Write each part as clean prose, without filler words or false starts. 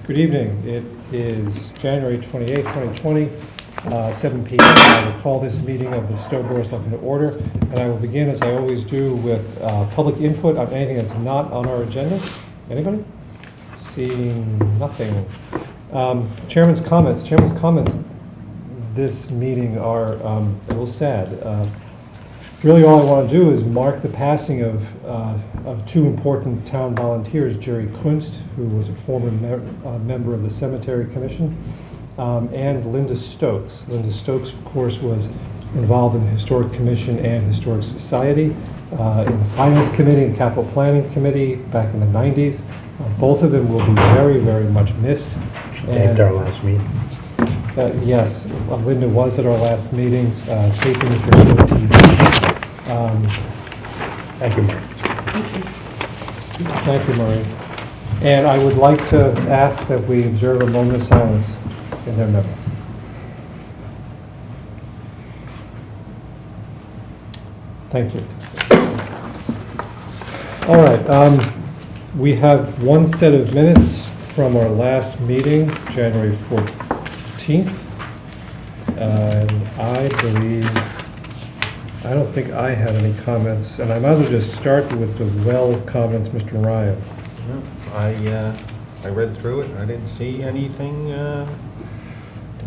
Good evening. It is January 28, 2020, 7 p.m. I will call this meeting of the Stow Board of Selectmen to order, and I will begin, as I always do, with public input on anything that's not on our agenda. Anybody? Seeing nothing. Chairman's comments. Chairman's comments this meeting are a little sad. Really, all I want to do is mark the passing of two important town volunteers, Jerry Kunst, who was a former member of the Cemetery Commission, and Linda Stokes. Linda Stokes, of course, was involved in the Historic Commission and Historic Society, in the Finance Committee and Capital Planning Committee back in the 90s. Both of them will be very, very much missed. At our last meeting. Yes, Linda was at our last meeting, taping for TV. Thank you, Mary. Thank you, Marie. And I would like to ask that we observe a moment of silence in their memory. Thank you. All right, we have one set of minutes from our last meeting, January 14th, and I don't think I had any comments, and I might as well just start with the well of comments, Mr. Ryan. I read through it. I didn't see anything to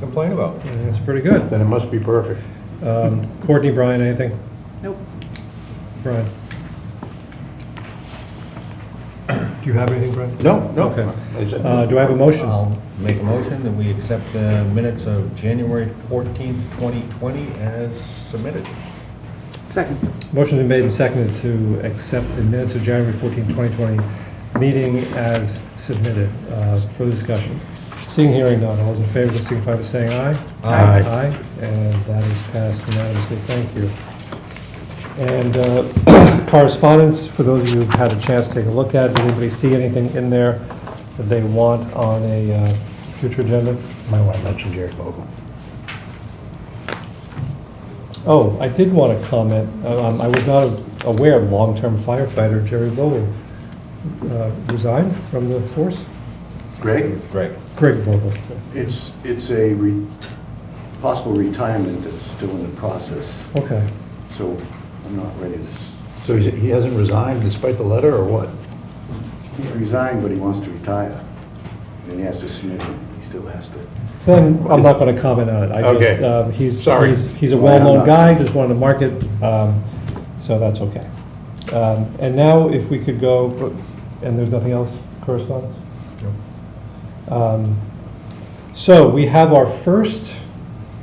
complain about. It's pretty good. Then it must be perfect. Courtney, Brian, anything? Nope. Brian? Do you have anything, Brian? No. Okay. I said, Do I have a motion? I'll make a motion that we accept the minutes of January 14th, 2020 as submitted. Second. Motion been made and seconded to accept the minutes of January 14, 2020 meeting as submitted. Further discussion. Seeing, hearing none. All those in favor, signify by saying aye. Aye. Aye. And that is passed unanimously. Thank you. And correspondence, for those of you who've had a chance to take a look at, did anybody see anything in there that they want on a future agenda? My wife mentioned Jerry Vogel. Oh, I did want to comment. I was not aware of long-term firefighter Jerry Vogel resigned from the force. Greg? Great. Greg Vogel. It's a possible retirement that's still in the process, Okay. so I'm not ready to So he hasn't resigned despite the letter, or what? he resigned, but he wants to retire. And he has to submit it. He still has to. Then I'm not going to comment on it. Okay. He's a Well, well-known I'm not- guy, just wanted to mark it, so that's okay. And now if we could go, and there's nothing else, correspondence? So we have our first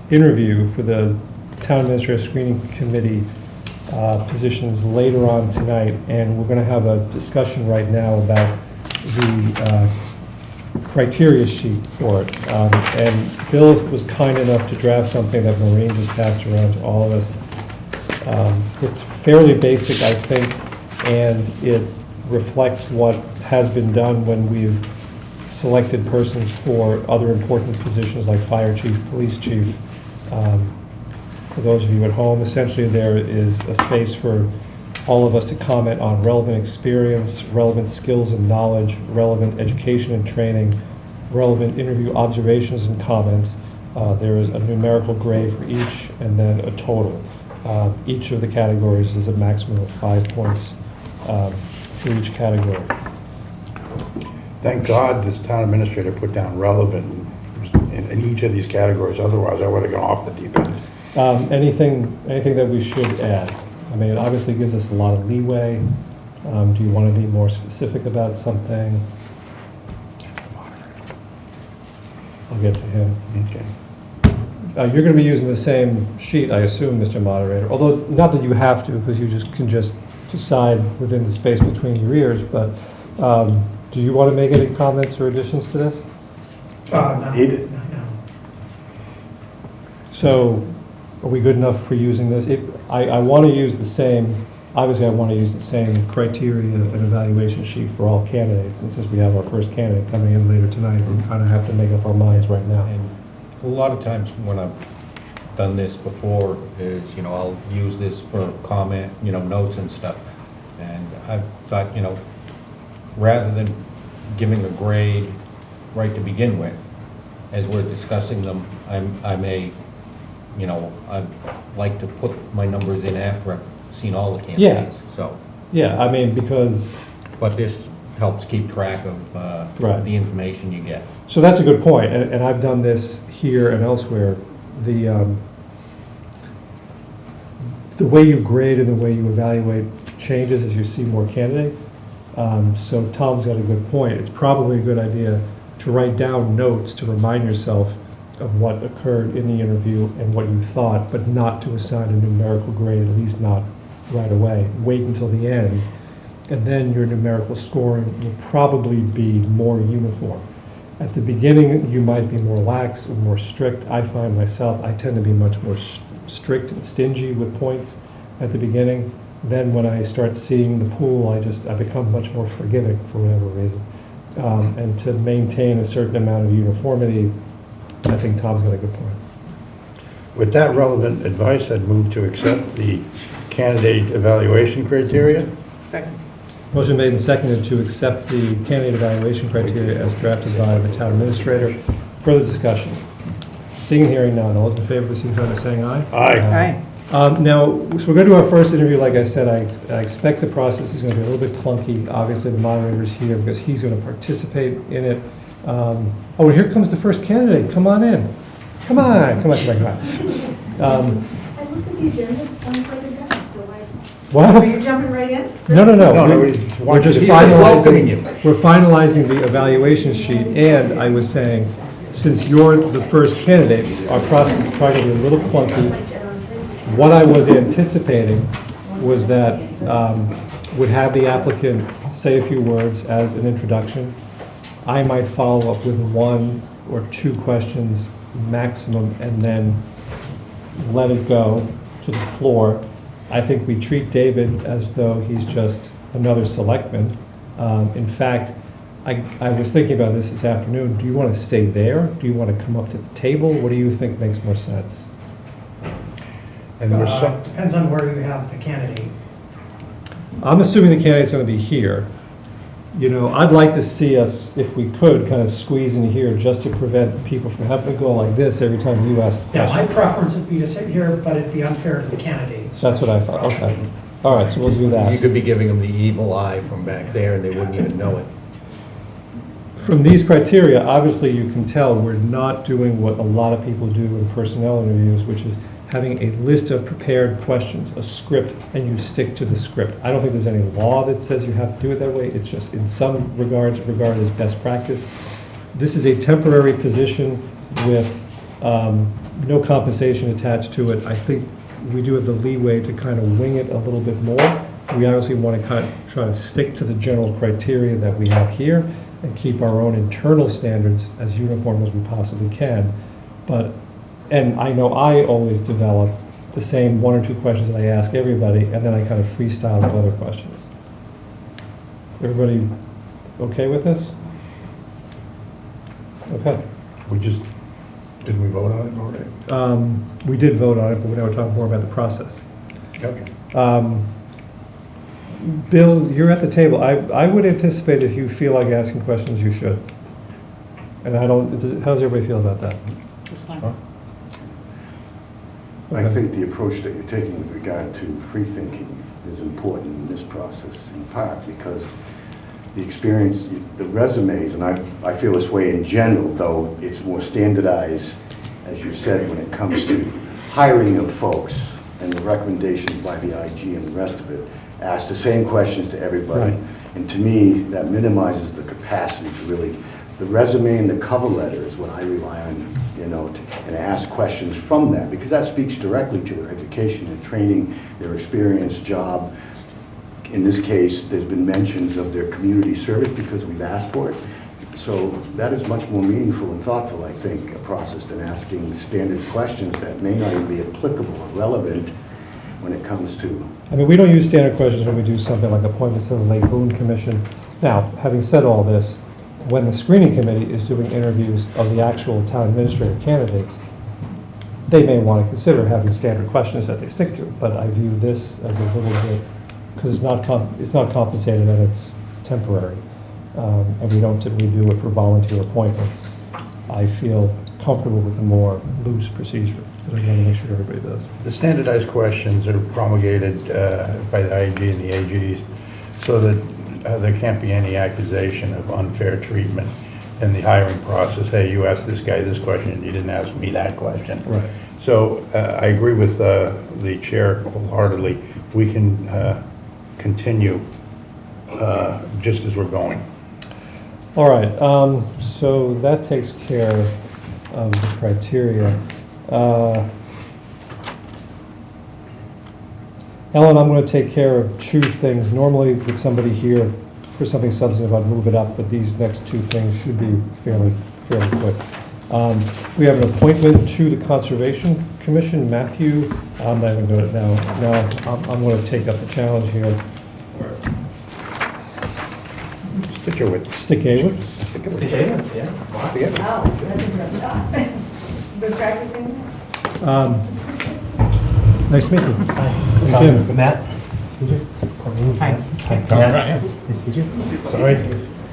interview for the Town Administrator Screening Committee positions later on tonight, and we're going to have a discussion right now about the criteria sheet for it. And Bill was kind enough to draft something that Maureen just passed around to all of us. It's fairly basic, I think, and it reflects what has been done when we've selected persons for other important positions like fire chief, police chief. For those of you at home, essentially there is a space for all of us to comment on relevant experience, relevant skills and knowledge, relevant education and training, relevant interview observations and comments. There is a numerical grade for each, and then a total. Each of the categories is a maximum of 5 points for each category. Thank God this town administrator put down relevant in each of these categories, otherwise I would have gone off the deep end. Anything that we should add? I mean, it obviously gives us a lot of leeway. Do you want to be more specific about something? I'll get to him. Okay. You're going to be using the same sheet, I assume, Mr. Moderator, although not that you have to, because you can just decide within the space between your ears, but do you want to make any comments or additions to this? He did. So, are we good enough for using this? I want to use the same, obviously I want to use the same criteria and evaluation sheet for all candidates, and since we have our first candidate coming in later tonight, we kind of have to make up our minds right now. And a lot of times when I've done this before is, I'll use this for comment, notes and stuff. And I've thought, rather than giving a grade right to begin with. As we're discussing them, I may, you know, I'd like to put my numbers in after I've seen all the candidates, so. Yeah, I mean, because, But this helps keep track of Right. the information you get. so that's a good point, and I've done this here and elsewhere. The way you grade and the way you evaluate changes as you see more candidates. So Tom's got a good point. It's probably a good idea to write down notes to remind yourself of what occurred in the interview and what you thought, but not to assign a numerical grade, at least not right away. Wait until the end, and then your numerical scoring will probably be more uniform. At the beginning, you might be more lax or more strict. I find myself, I tend to be much more strict and stingy with points at the beginning. Then when I start seeing the pool, I become much more forgiving for whatever reason. And to maintain a certain amount of uniformity, I think Tom's got a good point. With that relevant advice, I'd move to accept the candidate evaluation criteria. Second. Motion made and seconded to accept the candidate evaluation criteria as drafted by the town administrator. Further discussion? Seeing and hearing none, all those in favor, signify by saying aye. Aye. Now, so we're going to do our first interview. Like I said, I expect the process is going to be a little bit clunky. Obviously, the moderator's here because he's going to participate in it. Oh, and here comes the first candidate. Come on in. Come on. Come on. Come on. Come on. I looked at the agenda, it's on further down, so I, What? are you jumping right in? No. No, We're just he's just welcoming you. We're finalizing the evaluation sheet, and I was saying, since you're the first candidate, our process is probably going to be a little clunky. What I was anticipating was that would have the applicant say a few words as an introduction. I might follow up with 1 or 2 questions maximum, and then let it go to the floor. I think we treat David as though he's just another selectman. In fact, I was thinking about this afternoon. Do you want to stay there? Do you want to come up to the table? What do you think makes more sense? And there's some, Depends on where you have the candidate. I'm assuming the candidate's going to be here. You know, I'd like to see us, if we could, kind of squeeze in here just to prevent people from having to go like this every time you ask a Yeah, my question. preference would be to sit here, but it'd be unfair to the candidates. That's what I thought, okay. All right, so we'll do You that. could be giving them the evil eye from back there and they wouldn't even know it. From these criteria, obviously you can tell we're not doing what a lot of people do in personnel interviews, which is having a list of prepared questions, a script, and you stick to the script. I don't think there's any law that says you have to do it that way. It's just in some regards regarded as best practice. This is a temporary position with no compensation attached to it. I think we do have the leeway to kind of wing it a little bit more. We obviously want to kind of try to stick to the general criteria that we have here and keep our own internal standards as uniform as we possibly can. And I know I always develop the same 1 or 2 questions that I ask everybody, and then I kind of freestyle with other questions. Everybody okay with this? Okay. didn't we vote on it already? We did vote on it, but now we're talking more about the process. Okay. Bill, you're at the table. I would anticipate if you feel like asking questions, you should. And how does everybody feel about that? I Okay. think the approach that you're taking with regard to free thinking is important in this process, in part because the experience, the resumes, and I feel this way in general, though it's more standardized, as you said, when it comes to hiring of folks and the recommendations by the IG and the rest of it, ask the same questions to everybody. Right. And to me, that minimizes the capacity to really, the resume and the cover letter is what I rely on, and ask questions from that, because that speaks directly to their education and training, their experience, job. In this case, there's been mentions of their community service because we've asked for it. So that is much more meaningful and thoughtful, I think, a process than asking standard questions that may not even be applicable or relevant when it comes to. I mean, we don't use standard questions when we do something like appointments to the Lake Boone Commission. Now, having said all this, when the screening committee is doing interviews of the actual town administrator candidates, they may want to consider having standard questions that they stick to, but I view this as a little bit, because it's not compensated and it's temporary. and we don't typically do it for volunteer appointments. I feel comfortable with the more loose procedure, but I want to make sure everybody does. The standardized questions are promulgated by the IG and the AGs so that there can't be any accusation of unfair treatment in the hiring process. Hey, you asked this guy this question, and you didn't ask me that question. Right. So I agree with the chair wholeheartedly. We can continue just as we're going. All right, so that takes care of the criteria. Ellen, I'm going to take care of two things. Normally, with somebody here for something substantive, I'd move it up, but these next two things should be fairly quick. We have an appointment to the Conservation Commission. Matthew, I'm not even going to now. I'm going to take up the challenge here. Styckiewicz. Styckiewicz. Yeah. Wow, that's impressive. Been practicing? Nice to meet you. Hi. Jim. Matt. Nice to meet you. Hi. Hi. Ryan. Nice to meet you. Sorry.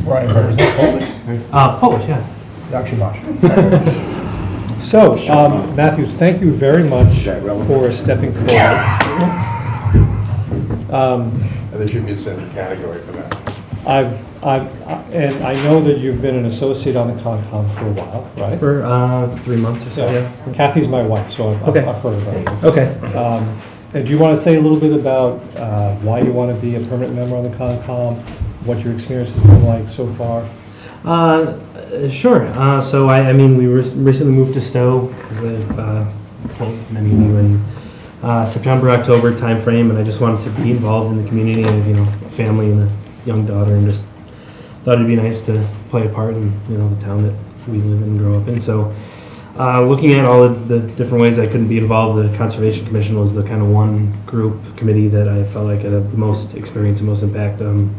Ryan, represent Polish. Polish, yeah. Yakshimash. So, Matthew, thank you very much that relevant? for stepping forward. There should be a separate category for that. And I know that you've been an associate on the Concom for a while, right? For 3 months or so, yeah. Kathy's my wife, so I've Okay. heard about it. Okay. And do you want to say a little bit about why you want to be a permanent member on the Concom, what your experience has been like so far? Sure. So I mean, we recently moved to Stow, as I've told many of you, in September, October timeframe, and I just wanted to be involved in the community. I have, a family and a young daughter, and just thought it'd be nice to play a part in, the town that we live and grow up in. So, looking at all of the different ways I couldn't be involved, the Conservation Commission was the kind of one group committee that I felt like had the most experience and most impact. I'm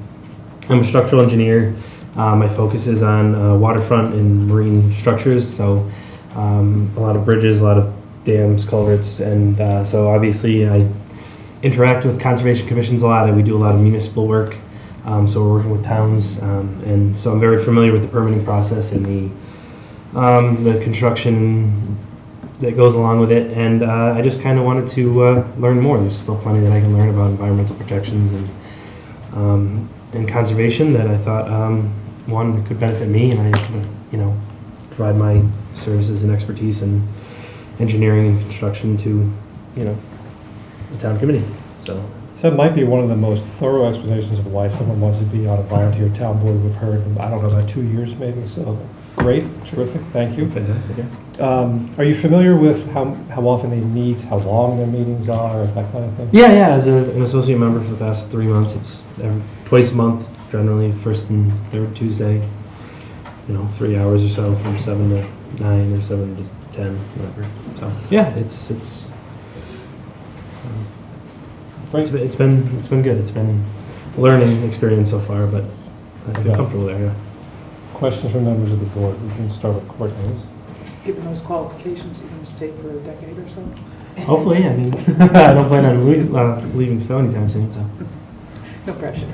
a structural engineer. My focus is on waterfront and marine structures, so a lot of bridges, a lot of dams, culverts, and so obviously I interact with conservation commissions a lot, and we do a lot of municipal work. So we're working with towns, and so I'm very familiar with the permitting process and the construction that goes along with it. And I just kind of wanted to learn more. There's still plenty that I can learn about environmental protections and conservation that I thought one could benefit me, and I could provide my services and expertise in engineering and construction to the town committee. So it might be one of the most thorough explanations of why someone wants to be on a volunteer town board we've heard in, I don't know, about 2 years maybe, so great, terrific, thank you. fantastic. Yeah. Are you familiar with how often they meet, how long their meetings are, that kind of thing? Yeah. As an associate member for the past 3 months, it's twice a month, generally first and third Tuesday. 3 hours or so, from 7 to 9 or 7 to 10, whatever. So yeah, it's been good. It's been a learning experience so far, but I feel comfortable there. Yeah. Questions from members of the board? We can start with Courtney. Given those qualifications, you're going to stay for a decade or so? Hopefully, I mean, I don't plan on leaving Stow anytime soon, so. No pressure.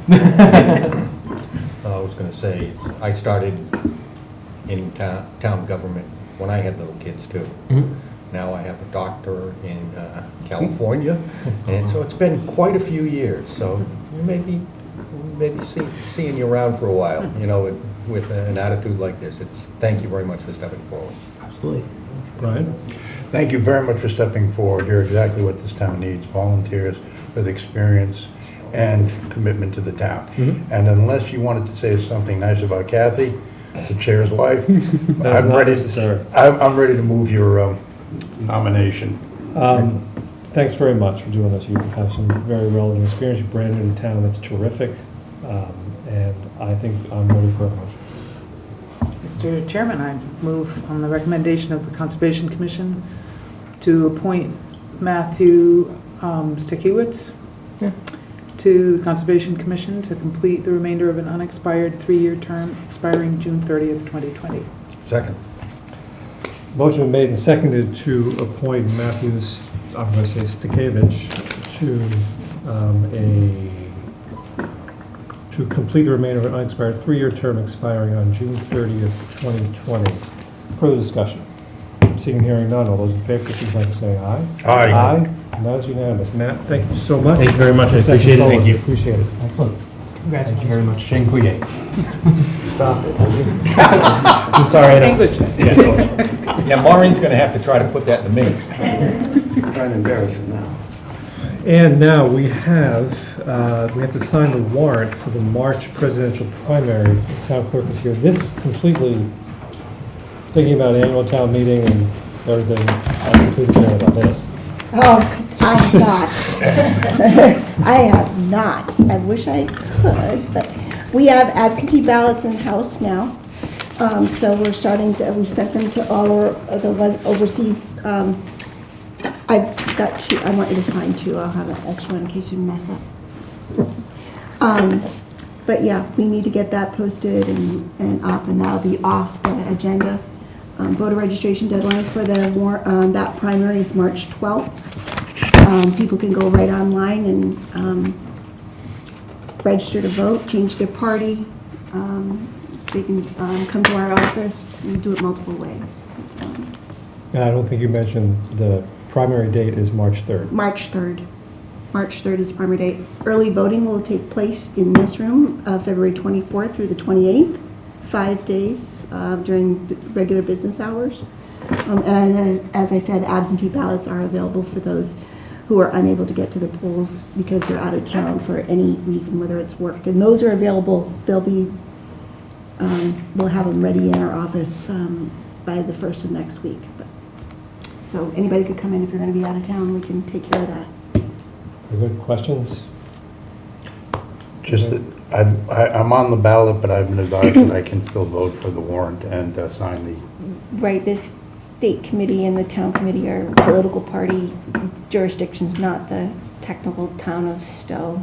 I was going to say, I started in town government when I had little kids too. Mhm. Now I have a doctor in California, and so it's been quite a few years. So maybe seeing you around for a while, with an attitude like this. Thank you very much for stepping forward. Absolutely. Brian? Thank you very much for stepping forward. You're exactly what this town needs, volunteers with experience and commitment to the town. Mm-hmm. And unless you wanted to say something nice about Kathy, the chair's wife, That's not necessary. I'm ready to move your nomination. Thanks very much for doing this. You have some very relevant experience. You're brand new to town. That's terrific. And I think I'm ready for a motion. Mr. Chairman, I move on the recommendation of the Conservation Commission to appoint Matthew Styckiewicz to the Conservation Commission to complete the remainder of an unexpired 3-year term expiring June 30th, 2020. Second. Motion made and seconded to appoint Matthew, I'm going to say Styckiewicz, to a to complete the remainder of an unexpired 3-year term expiring on June 30th, 2020. Further discussion? Seeing and hearing none, all those in favor, please like to say aye. Aye. Aye, and that is unanimous. Matt, thank you so much. Thank you very much, I for stepping appreciate it. forward. Thank you. Appreciate it. Excellent. Thank you very much. Cinque. Stop it, will you? I'm sorry, I don't. English. Yeah, Maureen's going to have to try to put that in the minutes. I'm trying to embarrass him now. And now we have to sign the warrant for the March presidential primary. The town clerk is here. This completely, thinking about annual town meeting and everything, I'm completely clear about this. Oh, I have not. I have not. I wish I could, but we have absentee ballots in the house now. So we're starting to, we've sent them to all the overseas. I've got two, I want you to sign two. I'll have an extra one in case you mess up. But yeah, we need to get that posted and up, and that'll be off the agenda. Voter registration deadline for the that primary is March 12th. People can go right online and register to vote, change their party. They can come to our office and do it multiple ways. And I don't think you mentioned the primary date is March 3rd. March 3rd. March 3rd is the primary date. Early voting will take place in this room, February 24th through the 28th, 5 days during regular business hours. And as I said, absentee ballots are available for those who are unable to get to the polls because they're out of town for any reason, whether it's work. And those are available. They'll be, we'll have them ready in our office by the 1st of next week. So anybody could come in if you're going to be out of town. We can take care of that. Very good. Questions? Just that I'm on the ballot, but I've been advised that I can still vote for the warrant and sign the... Right, this state committee and the town committee are political party jurisdictions, not the technical town of Stow.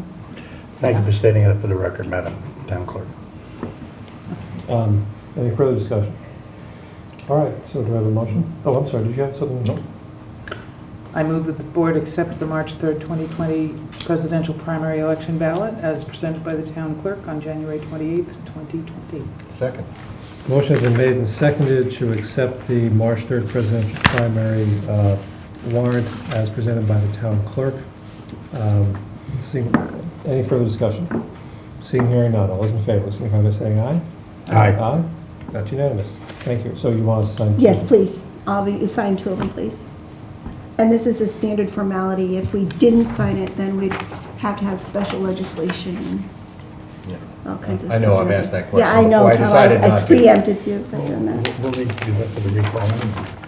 Thank you for stating that for the record, Madam Town Clerk. Any further discussion? All right, so do I have a motion? Oh, I'm sorry, did you have something? No. I move that the board accept the March 3rd, 2020 presidential primary election ballot as presented by the town clerk on January 28th, 2020. Second. Motion has been made and seconded to accept the March 3rd presidential primary warrant as presented by the town clerk. Any further discussion? Seeing, hearing none, all those in favor, signify by saying aye. Aye. Aye. That's unanimous. Thank you. So you want us to sign two? Yes, please. I'll be assigning two of them, please. And this is a standard formality. If we didn't sign it, then we'd have to have special legislation and all kinds of stuff. I know I've asked that question Yeah, I know. before. I decided I not to. preempted you by doing that. We'll need to do that for the recall.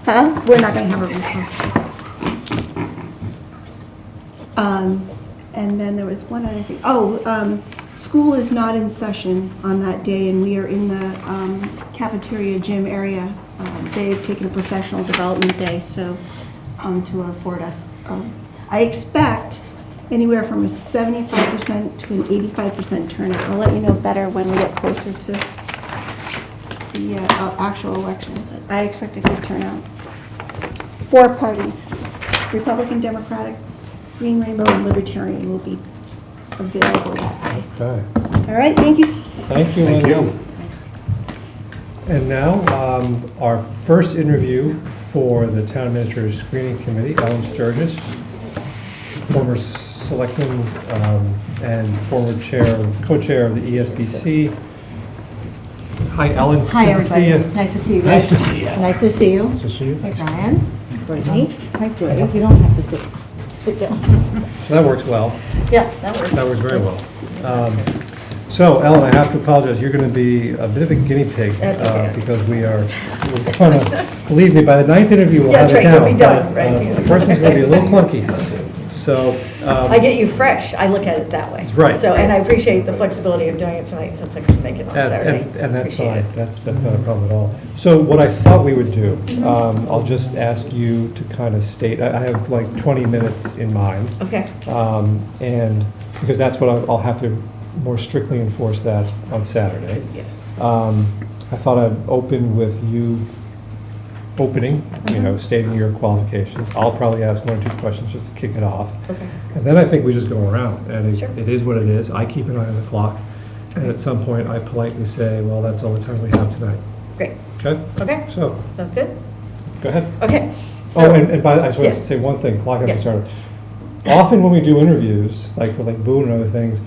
Huh? We're not going to have a recall. And then there was one other thing. Oh, school is not in session on that day, and we are in the cafeteria gym area. They've taken a professional development day, so to afford us. I expect anywhere from a 75% to an 85% turnout. I'll let you know better when we get closer to the actual election. But I expect a good turnout. 4 parties, Republican, Democratic, Green Rainbow, and Libertarian will be available that day. Okay. All right, thank you. Thank you, Thank Linda. you. And now, our first interview for the Town Administrator Screening Committee, Ellen Sturgis, former Selectman and former co-chair of the ESBC. Hi, Ellen. Hi, Good to see everybody. you. Nice to see you Nice guys. to see you. Nice to see you. Nice to see you. Hey, Brian. Brittany. Hi, Dave. You don't have to sit. Sit down. So that works well. Yeah, that works. That works very well. So, Ellen, I have to apologize. You're going to be a bit of a guinea pig That's okay. because we're going to, believe me, by the 9th interview, we'll Yeah, have it that's right, down. you'll be done, but, right. The first one's going to be a little clunky. So. I get you fresh. I look at it that way. Right. So, and I appreciate the flexibility of doing it tonight since I couldn't make it on Saturday. And that's Appreciate fine. it. That's not a problem at all. So what I thought we would do, I'll just ask you to kind of state, I have like 20 minutes in mind. Okay. And because that's what I'll have to more strictly enforce that on Saturday. Yes. I thought I'd open with you opening, stating your qualifications. I'll probably ask 1 or 2 questions just to kick it off. Okay. And then I think we just go around, and Sure. it is what it is. I keep an eye on the clock, And at some point, I politely say, well, that's all the time we have tonight. Great. Okay? Okay, So, sounds good. go ahead. Okay. Oh, and by, I just want to Yes. say one thing, clock hasn't Yes. started. Often when we do interviews, like for like Boone and other things,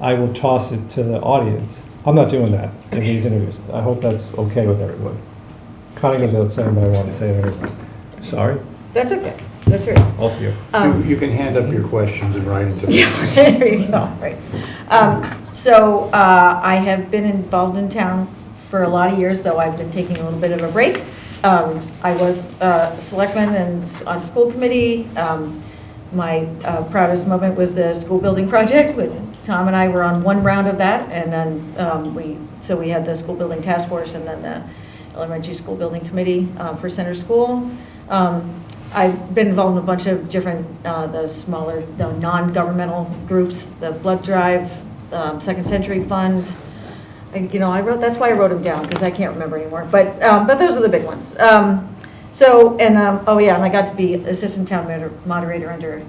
I will toss it to the audience. I'm not doing that in these interviews. I hope that's okay with everyone. Connie goes without saying, but I want to say it. Sorry, That's okay. That's all right. all of you. You can hand up your questions and write into Yeah, them. there you go, right. So I have been involved in town for a lot of years, though I've been taking a little bit of a break. I was selectman and on school committee. My proudest moment was the school building project, which Tom and I were on one round of that, and then we had the school building task force and then the elementary school building committee for center school. I've been involved in a bunch of different, the smaller, the non-governmental groups, the Blood Drive, Second Century Fund. That's why I wrote them down, because I can't remember anymore. But those are the big ones. And I got to be assistant town moderator under,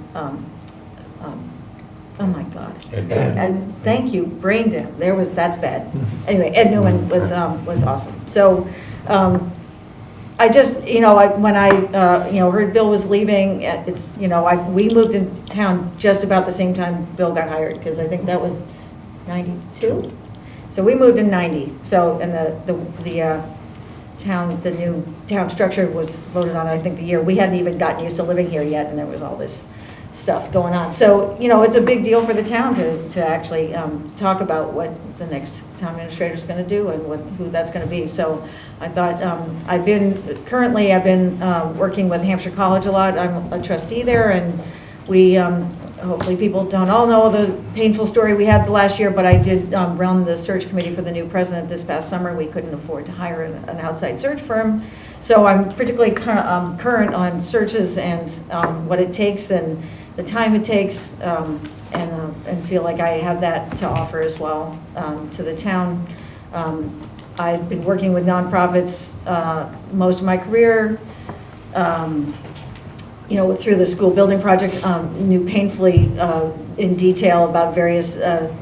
oh my God. And thank you, brain dead. That's bad. Anyway, Ed Newman was awesome. So, I just, when I heard Bill was leaving, we moved in town just about the same time Bill got hired, because I think that was 92. So we moved in 90. So, and the new town structure was voted on, I think, the year. We hadn't even gotten used to living here yet, and there was all this stuff going on. So, it's a big deal for the town to actually talk about what the next town administrator is going to do and who that's going to be. So I thought, I've been working with Hampshire College a lot. I'm a trustee there, and we, hopefully people don't all know the painful story we had the last year, but I did run the search committee for the new president this past summer. We couldn't afford to hire an outside search firm. So I'm particularly current on searches and what it takes and the time it takes, and feel like I have that to offer as well to the town. I've been working with nonprofits most of my career, through the school building project, knew painfully in detail about various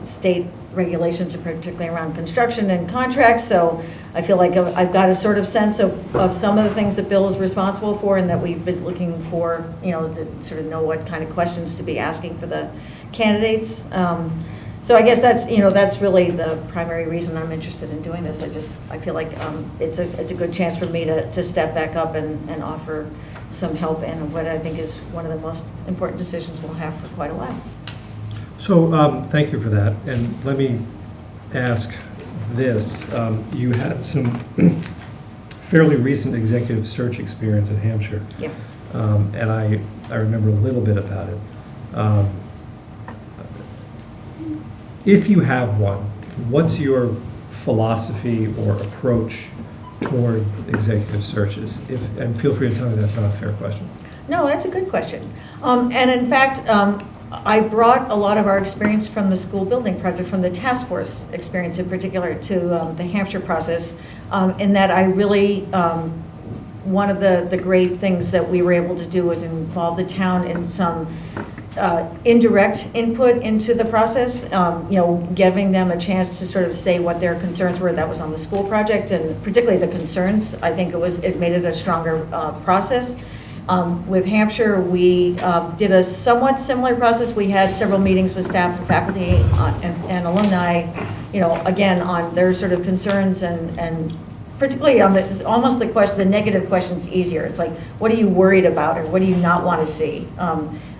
state regulations, particularly around construction and contracts. So I feel like I've got a sort of sense of some of the things that Bill is responsible for, and that we've been looking for, to sort of know what kind of questions to be asking for the candidates. So I guess that's really the primary reason I'm interested in doing this. I feel like it's a good chance for me to step back up and offer some help in what I think is one of the most important decisions we'll have for quite a while. So thank you for that. And let me ask this. You had some fairly recent executive search experience at Hampshire. Yeah. And I remember a little bit about it. If you have one, what's your philosophy or approach toward executive searches? And feel free to tell me that's not a fair question. No, that's a good question. And in fact, I brought a lot of our experience from the school building project, from the task force experience in particular, to the Hampshire process, in that I really, one of the great things that we were able to do was involve the town in some indirect input into the process, giving them a chance to sort of say what their concerns were. That was on the school project, and particularly the concerns. I think it made it a stronger process. With Hampshire, we did a somewhat similar process. We had several meetings with staff and faculty and alumni, again, on their sort of concerns, and particularly on almost the negative questions easier. It's like, what are you worried about, or what do you not want to see?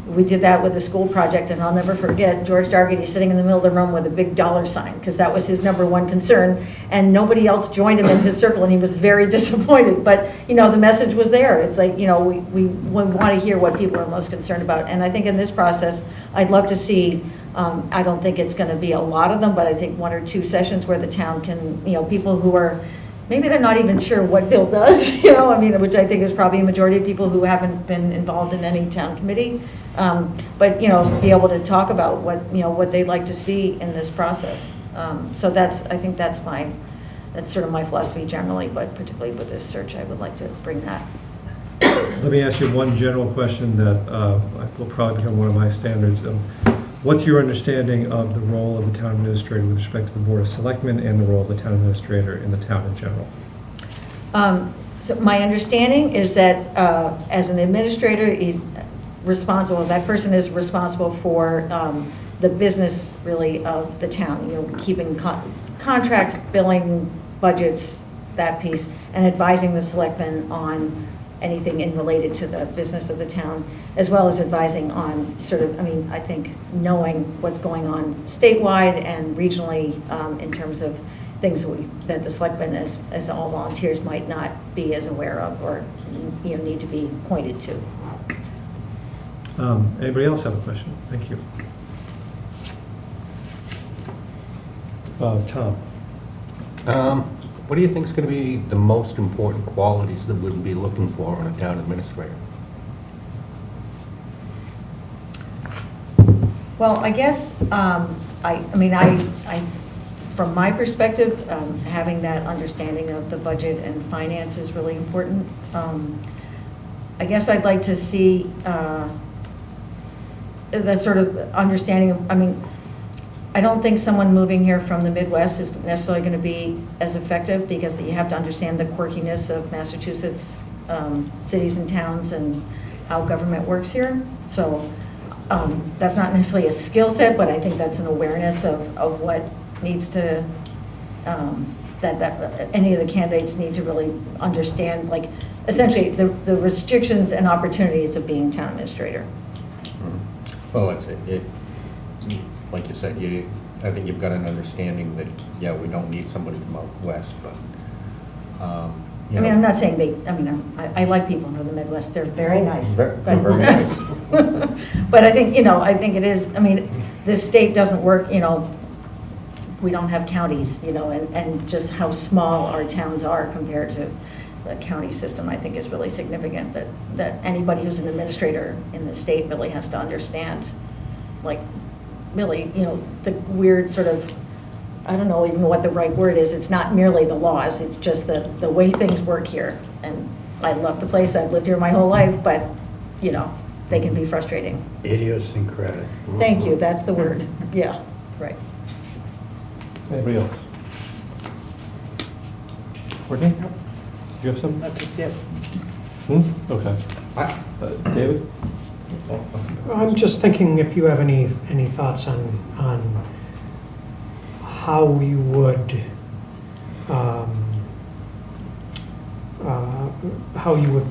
We did that with the school project, and I'll never forget George Dargety sitting in the middle of the room with a big dollar sign, because that was his #1 concern, and nobody else joined him in his circle, and he was very disappointed. But, the message was there. It's like, we want to hear what people are most concerned about. And I think in this process, I'd love to see, I don't think it's going to be a lot of them, but I think 1 or 2 sessions where the town can, people who are, maybe they're not even sure what Bill does, which I think is probably a majority of people who haven't been involved in any town committee. But be able to talk about what they'd like to see in this process. So I think that's sort of my philosophy generally, but particularly with this search, I would like to bring that. Let me ask you one general question that will probably become one of my standards. what's your understanding of the role of the town administrator with respect to the Board of Selectmen and the role of the town administrator in the town in general? So my understanding is that as an administrator, he's responsible, that person is responsible for the business really of the town, keeping contracts, billing, budgets, that piece, and advising the selectmen on anything related to the business of the town, as well as advising on I think knowing what's going on statewide and regionally in terms of things that the selectmen as all volunteers might not be as aware of or need to be pointed to. Anybody else have a question? Thank you. Tom? What do you think is going to be the most important qualities that we'll be looking for in a town administrator? Well, I guess, from my perspective, having that understanding of the budget and finance is really important. I guess I'd like to see that sort of understanding of, I don't think someone moving here from the Midwest is necessarily going to be as effective because you have to understand the quirkiness of Massachusetts cities and towns and how government works here. So that's not necessarily a skill set, but I think that's an awareness of what needs to, that any of the candidates need to really understand, like essentially the restrictions and opportunities of being town administrator. Well, that's it. Like you said, I think you've got an understanding that, yeah, we don't need somebody from out west, but, I'm not saying I like people from the Midwest, they're very nice. They're very nice. But I think, I think it is, this state doesn't work, we don't have counties, and just how small our towns are compared to the county system, I think is really significant, that anybody who's an administrator in the state really has to understand, like, really, the weird sort of, I don't know even what the right word is, it's not merely the laws, it's just the way things work here. And I love the place, I've lived here my whole life, but, they can be frustrating. Idiosyncratic. Thank you, that's the word. Yeah, right. Anybody else? Courtney? Do you have some? Not just yet. Okay. David? I'm just thinking if you have any thoughts on how you would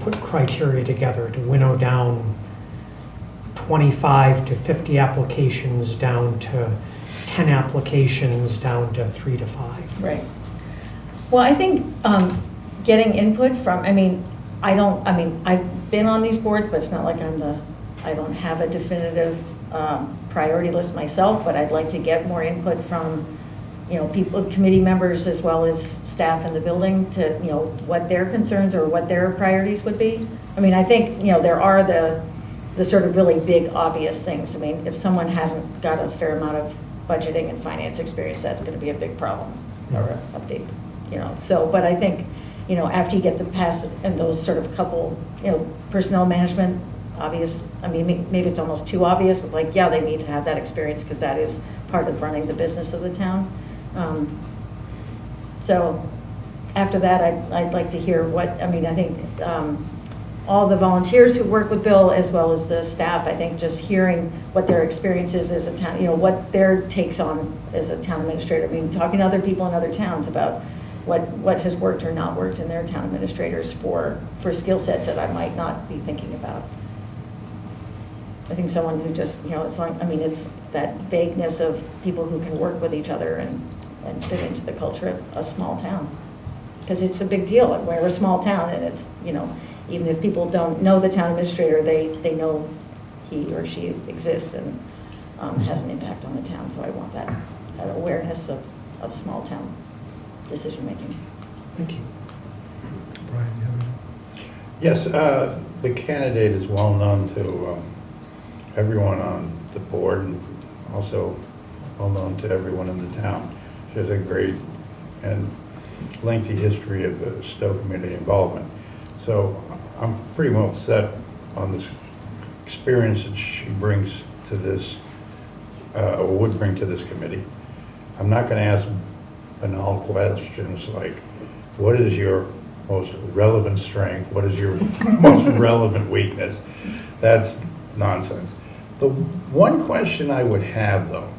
put criteria together to winnow down 25 to 50 applications down to 10 applications down to 3 to 5. Right. Well, I think getting input from, I've been on these boards, but it's not like I don't have a definitive priority list myself, but I'd like to get more input from, people, committee members, as well as staff in the building to, what their concerns or what their priorities would be. I think, there are the sort of really big, obvious things. If someone hasn't got a fair amount of budgeting and finance experience, that's going to be a big problem or an update, So, but I think, after you get the past and those sort of couple, personnel management, obvious, maybe it's almost too obvious, like, yeah, they need to have that experience because that is part of running the business of the town. So after that, I'd like to hear what, I think all the volunteers who work with Bill as well as the staff, I think just hearing what their experience is as a town, what their takes on as a town administrator. Talking to other people in other towns about what has worked or not worked in their town administrators for skill sets that I might not be thinking about. I think someone who just, it's like, it's that vagueness of people who can work with each other and fit into the culture of a small town. Because it's a big deal. We're a small town, and it's, even if people don't know the town administrator, they know he or she exists and has an impact on the town. So I want that awareness of small town decision making. Thank you. Brian, you have anything? Yes, the candidate is well known to everyone on the board and also well known to everyone in the town. She has a great and lengthy history of Stow community involvement. So I'm pretty well set on this experience that she brings to this or would bring to this committee. I'm not going to ask banal questions like, what is your most relevant strength? What is your most relevant weakness? That's nonsense. The one question I would have, though,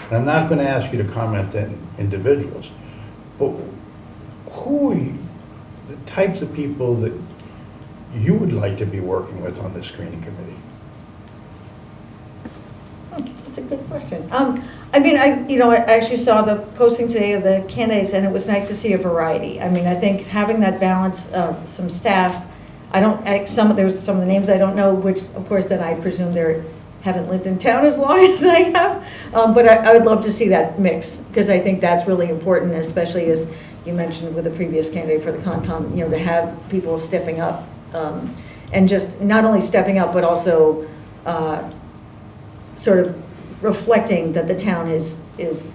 and I'm not going to ask you to comment on individuals, but who are you, the types of people that you would like to be working with on the screening committee? That's a good question. I mean, I actually saw the posting today of the candidates, and it was nice to see a variety. I mean, I think having that balance of some staff, there's some of the names I don't know, which, of course, then I presume they haven't lived in town as long as I have, but I would love to see that mix, because I think that's really important, especially as you mentioned with the previous candidate for the Concom, to have people stepping up, and just not only stepping up, but also sort of reflecting that the town is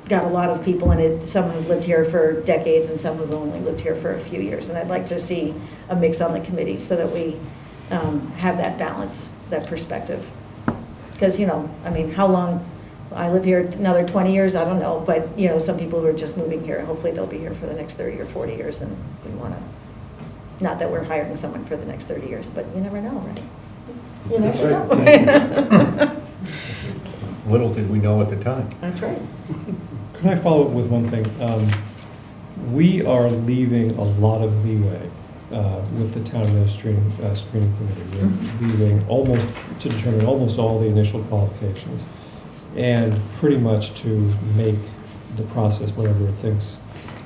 got a lot of people in it. Some have lived here for decades, and some have only lived here for a few years. And I'd like to see a mix on the committee so that we have that balance, that perspective. Because, I mean, how long, I live here another 20 years, I don't know, but, some people who are just moving here, hopefully they'll be here for the next 30 or 40 years, and we want to, not that we're hiring someone for the next 30 years, but you never know, right? You never know. Little did we know at the time. That's right. Can I follow up with one thing? We are leaving a lot of leeway with the town administrating screening committee. We're leaving almost to determine almost all the initial qualifications, and pretty much to make the process whatever it thinks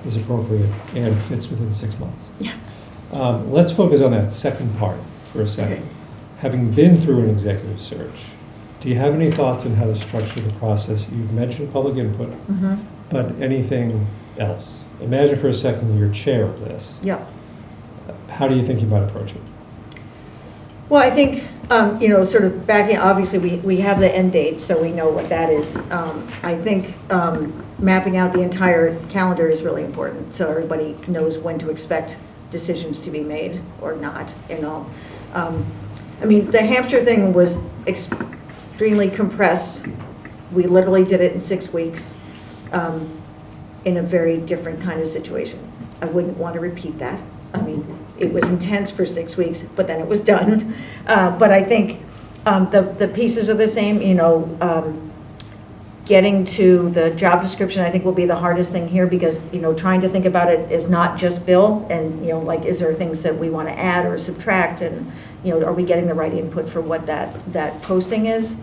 is appropriate and fits within 6 months. Yeah. Let's focus on that second part for a second. Okay. Having been through an executive search, do you have any thoughts on how to structure the process? You've mentioned public input, but anything else? Imagine for a second you're chair of this. Yeah. How do you think you might approach it? Well, I think, sort of backing, obviously we have the end date, so we know what that is. I think mapping out the entire calendar is really important, so everybody knows when to expect decisions to be made or not, I mean, the Hampshire thing was extremely compressed. We literally did it in 6 weeks in a very different kind of situation. I wouldn't want to repeat that. I mean, it was intense for 6 weeks, but then it was done. But I think the pieces are the same, getting to the job description, I think will be the hardest thing here, because, trying to think about it is not just Bill, and, like, is there things that we want to add or subtract, and, are we getting the right input for what that posting is?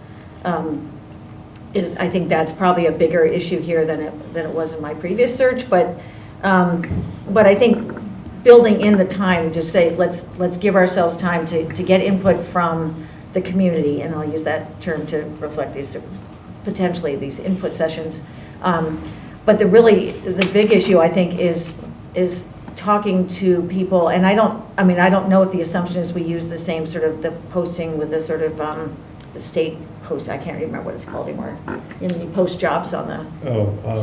I think that's probably a bigger issue here than it was in my previous search, but I think building in the time to say, let's give ourselves time to get input from the community, and I'll use that term to reflect these, potentially these input sessions. But the big issue, I think, is talking to people, and I don't know if the assumption is we use the same sort of the posting with the sort of the state post, I can't remember what it's called anymore. You post jobs on the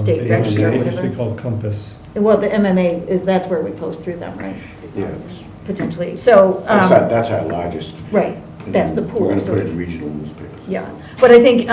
state register. It used to be called Compass. Well, the MMA that's where we post through them, right? Yes. Potentially. So That's our largest. right. That's the pool. We're going to put it in regional newspapers. Yeah, but I think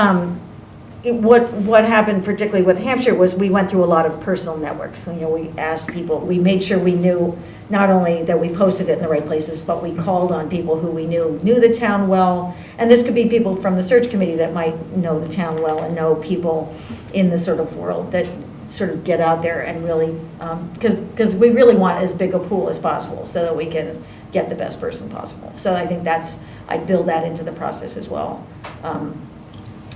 what happened particularly with Hampshire was we went through a lot of personal networks. We asked people, we made sure we knew not only that we posted it in the right places, but we called on people who we knew the town well. And this could be people from the search committee that might know the town well and know people in the sort of world that sort of get out there and really, because we really want as big a pool as possible so that we can get the best person possible. So I think I'd build that into the process as well.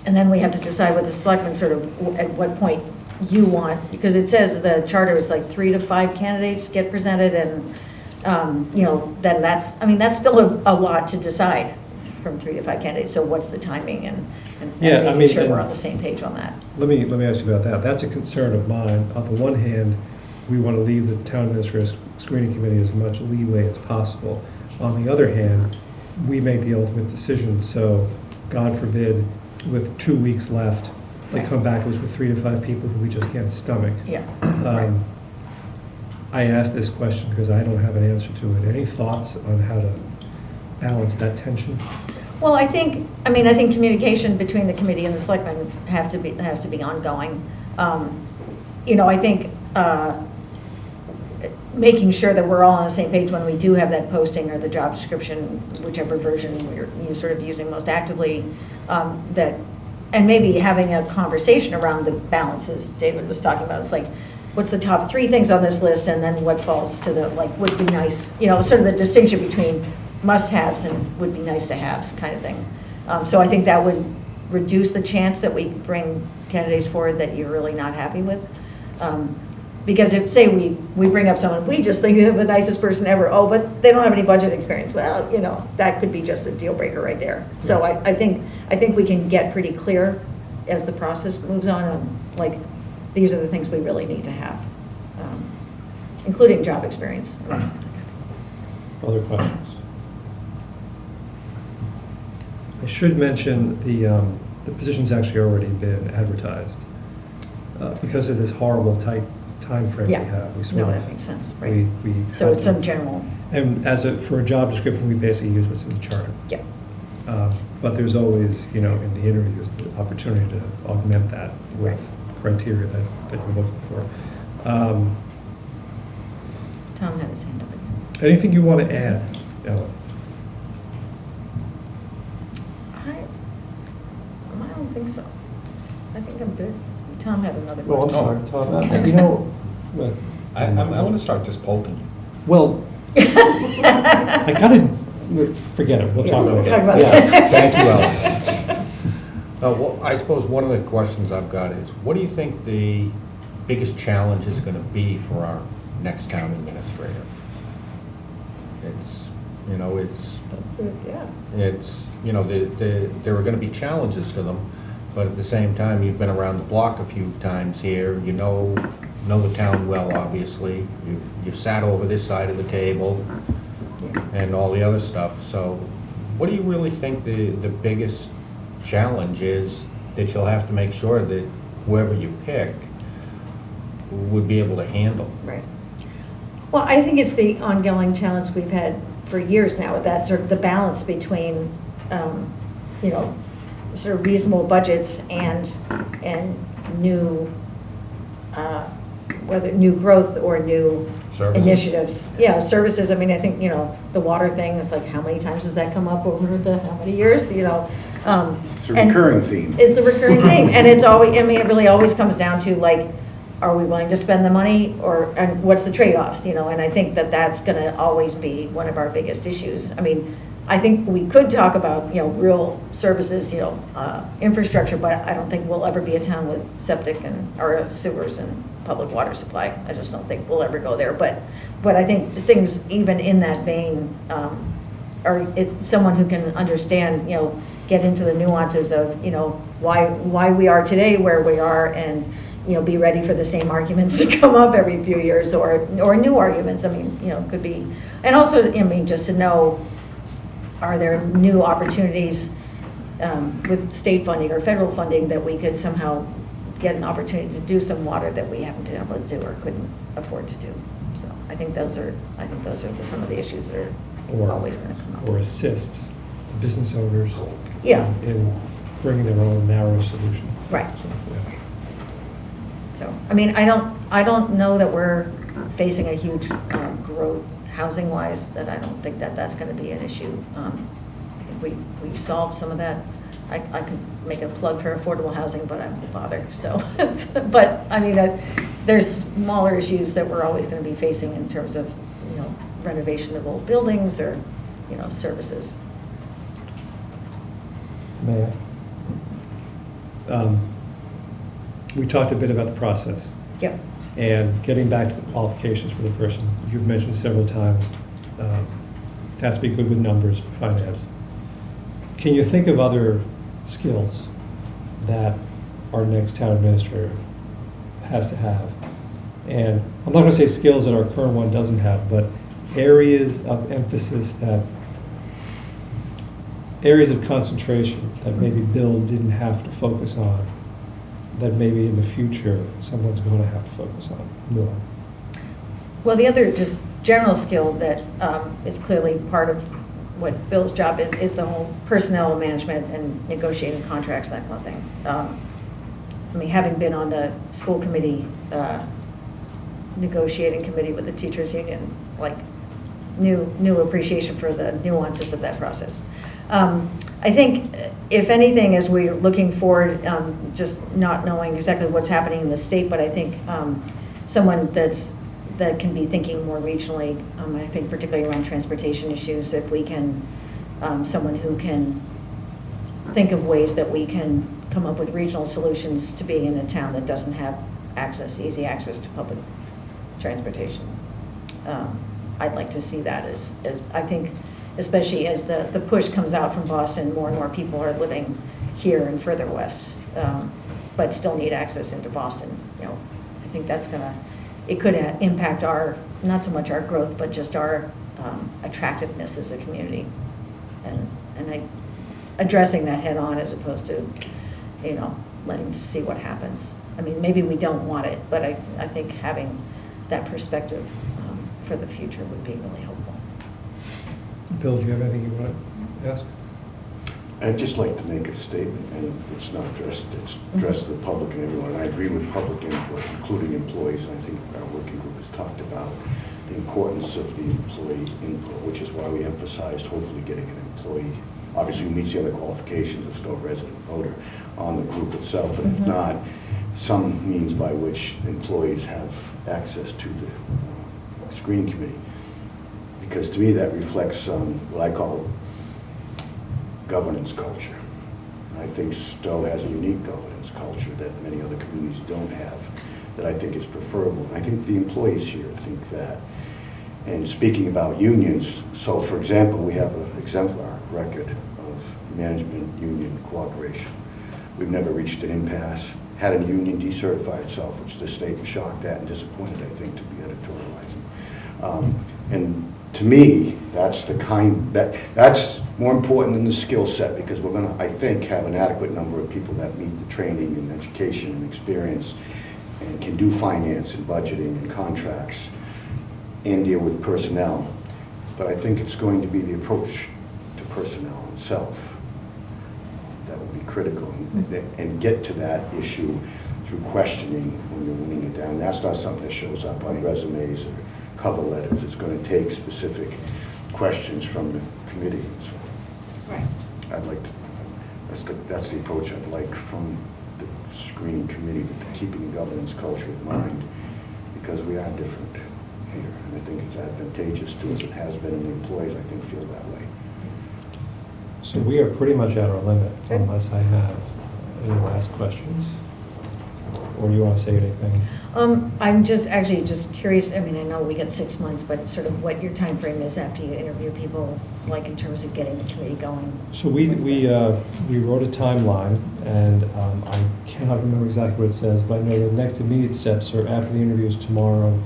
And then we have to decide with the selectmen sort of at what point you want, because it says the charter is like 3 to 5 candidates get presented, and then that's still a lot to decide from 3 to 5 candidates. So what's the timing and making sure we're on the same page on that. Let me ask you about that. That's a concern of mine. On the one hand, we want to leave the town administrative screening committee as much leeway as possible. On the other hand, we make the ultimate decision, so God forbid, with 2 weeks left, they come back with 3 to 5 people who we just can't stomach. Yeah. I asked this question because I don't have an answer to it. Any thoughts on how to balance that tension? Well, I think communication between the committee and the selectmen has to be ongoing. I think making sure that we're all on the same page when we do have that posting or the job description, whichever version you're sort of using most actively, and maybe having a conversation around the balances David was talking about. It's like, what's the top 3 things on this list, and then what falls to the, like, would be nice, sort of the distinction between must-haves and would be nice to haves kind of thing. So I think that would reduce the chance that we bring candidates forward that you're really not happy with. Because if, say, we bring up someone, we just think they're the nicest person ever, oh, but they don't have any budget experience. Well, that could be just a deal breaker right there. So I think we can get pretty clear as the process moves on, like, these are the things we really need to have, including job experience. Other questions? I should mention the position's actually already been advertised. Because of this horrible tight time frame we have. That makes sense, right. So it's some general. And for a job description, we basically use what's in the charter. Yeah. But there's always, in the interviews, the opportunity to augment that with criteria that you're looking for. Tom had his hand up again. Anything you want to add, Ellen? I don't think so. I think I'm good. Tom had another Well, question. I'm sorry, Tom. I want to start just polling. Well, I gotta forget it. We'll talk about it. Yes, thank you, Ellen. Well, I suppose one of the questions I've got is, what do you think the biggest challenge is going to be for our next town administrator? There are going to be challenges to them, but at the same time, you've been around the block a few times here. You know the town well, obviously. You've sat over this side of the table and all the other stuff. So what do you really think the biggest challenge is that you'll have to make sure that whoever you pick would be able to handle? Right. Well, I think it's the ongoing challenge we've had for years now, with that sort of the balance between, sort of reasonable budgets and new, whether new growth or new Services. initiatives. Yeah, services. I mean, I think, the water thing is like, how many times does that come up over how many years? It's a recurring theme. It's the recurring theme, and it's always, it really always comes down to, like, are we willing to spend the money, and what's the trade-offs, and I think that's going to always be one of our biggest issues. I mean, I think we could talk about, real services, infrastructure, but I don't think we'll ever be a town with septic or sewers and public water supply. I just don't think we'll ever go there. But I think things even in that vein are someone who can understand, get into the nuances of, why we are today where we are, and be ready for the same arguments to come up every few years, or new arguments. I mean, could be, and also, just to know, are there new opportunities with state funding or federal funding that we could somehow get an opportunity to do some water that we haven't been able to do or couldn't afford to do. So I think those are some of the issues that are always going to come up. Or assist business owners in bringing their own narrow solution. Right. So, I mean, I don't know that we're facing a huge growth housing-wise, that I don't think that's going to be an issue. I think we've solved some of that. I could make a plug for affordable housing, but I won't bother. So, but I mean, there's smaller issues that we're always going to be facing in terms of, renovation of old buildings or, services. May I? We talked a bit about the process. Yep. And getting back to the qualifications for the person, you've mentioned several times, it has to be good with numbers, finance. Can you think of other skills that our next town administrator has to have? And I'm not going to say skills that our current one doesn't have, but areas of emphasis, areas of concentration that maybe Bill didn't have to focus on, that maybe in the future someone's going to have to focus on more. Well, the other just general skill that is clearly part of what Bill's job is the whole personnel management and negotiating contracts, that kind of thing. I mean, having been on the school committee, negotiating committee with the teachers union, like, new appreciation for the nuances of that process. I think, if anything, as we're looking forward, just not knowing exactly what's happening in the state, but I think someone that can be thinking more regionally, I think particularly around transportation issues, if we can, someone who can think of ways that we can come up with regional solutions to being in a town that doesn't have easy access to public transportation. I'd like to see that as I think, especially as the push comes out from Boston, more and more people are living here and further west, but still need access into Boston. I think that's it could impact not so much our growth, but just our attractiveness as a community, and addressing that head on as opposed to, letting to see what happens. I mean, maybe we don't want it, but I think having that perspective for the future would be really helpful. Bill, do you have anything you want to ask? I'd just like to make a statement, and it's not addressed, it's addressed to the public and everyone. I agree with public input, including employees. I think our working group has talked about the importance of the employee input, which is why we emphasized hopefully getting an employee, obviously who meets the other qualifications of Stow resident voter, on the group itself, but if not, some means by which employees have access to the screening committee. Because to me that reflects what I call governance culture. I think Stow has a unique governance culture that many other communities don't have, that I think is preferable. And I think the employees here think that. And speaking about unions, so for example, we have an exemplar record of management union cooperation. We've never reached an impasse, had a union decertify itself, which the state was shocked at and disappointed, I think, to be editorializing. And to me, that's the that's more important than the skill set, because we're going to, I think, have an adequate number of people that meet the training and education and experience and can do finance and budgeting and contracts and deal with personnel. But I think it's going to be the approach to personnel itself that will be critical, and get to that issue through questioning when you're winning it down. That's not something that shows up on resumes or cover letters. It's going to take specific questions from the committee. So Right. I'd like to, that's the approach I'd like from the screening committee, keeping the governance culture in mind, because we are different here, and I think it's advantageous to us. It has been, and the employees, I think, feel that way. So we are pretty much at our limit, unless I have any last questions. Or do you want to say anything? I'm just curious. I mean, I know we got 6 months, but sort of what your time frame is after you interview people, like in terms of getting the committee going. So we wrote a timeline, and I cannot remember exactly what it says, but I know the next immediate steps are after the interviews tomorrow,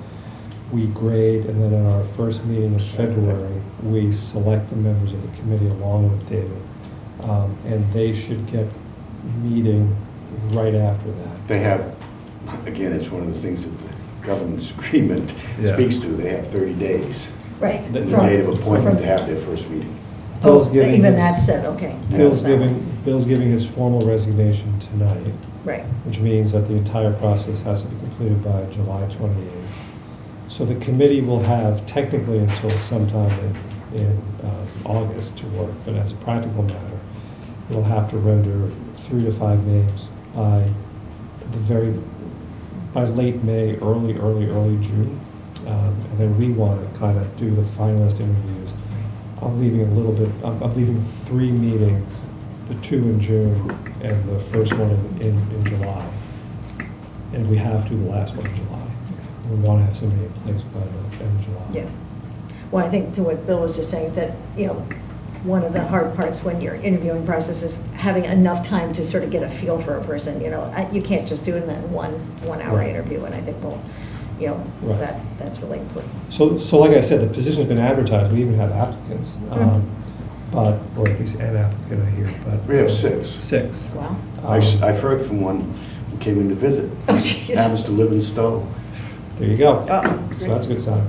we grade, and then in our first meeting in February, we select the members of the committee along with David, and they should get meeting right after that. They have, again, it's one of the things that the governance agreement speaks to. They have 30 days. Right. The date of appointment to have their first meeting. Bill's giving even his- that said, okay. Bill's giving his formal resignation tonight, Right. which means that the entire process has to be completed by July 28th. So the committee will have technically until sometime in August to work, but as a practical matter, we'll have to render 3 to 5 names by late May, early June. And then we want to kind of do the finalist interviews. I'm leaving 3 meetings, the 2 in June and the first one in July. And we have to do the last one in July. We want to have somebody in place by the end of July. Yeah. Well, I think to what Bill was just saying, that, one of the hard parts when you're interviewing process is having enough time to sort of get a feel for a person. You can't just do it in that one hour Right. interview, and I think Right. that's really important. So like I said, the position's been advertised. We even have applicants, or at least an applicant I hear. But We have 6. 6. Wow. I've heard from one who came in to visit. Oh, jeez. Happens to live in Stow. There you go. Oh, So that's a good sign.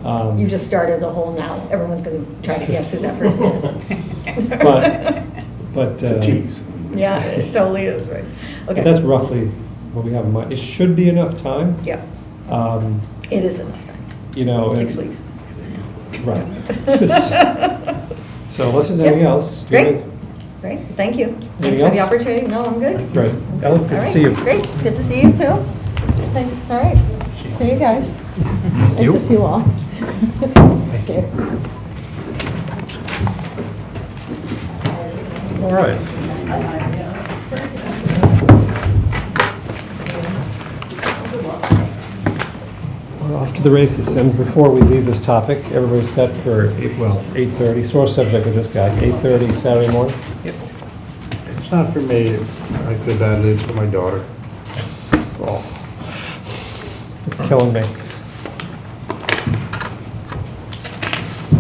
You just started the whole now, everyone's going to try to guess who that person is. But, It's a tease. Yeah, it totally is, right. but Okay. that's roughly what we have in mind. It should be enough time. Yeah, Um, it is enough time. You know. 6 and- weeks. Right. So unless there's anything Yep. else. do you Great, have- great, thank you. Thanks Anything for the else? opportunity. No, I'm good. Great. Ellen, good All to right, see you. Great, good to see you too. Thanks, all right. See you guys. Nice to see you all. Thank you. All right. We're off to the races, and before we leave this topic, everybody's set for, 8:30, sore subject I just got, 8:30 Saturday morning? It's not for me. I could add it for my daughter. Oh. It's killing me.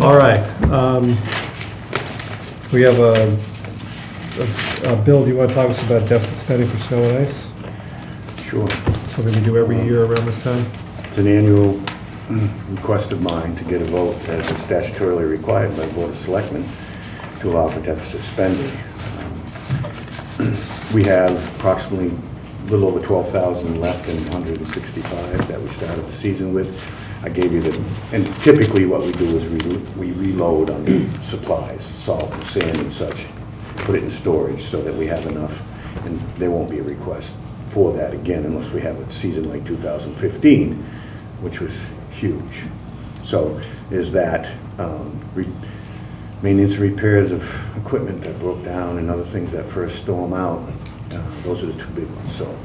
All right. We have a Bill, do you want to talk to us about deficit spending for snow and ice? Sure. Something we do every year around this time? It's an annual request of mine to get a vote as is statutorily required by the Board of Selectmen to allow for deficit spending. We have approximately a little over 12,000 left in 165 that we started the season with. I gave you the, and typically what we do is we reload on the supplies, salt and sand and such, put it in storage so that we have enough, and there won't be a request for that again unless we have a season like 2015, which was huge. So is that maintenance and repairs of equipment that broke down and other things that first storm out. Those are the two big ones. So,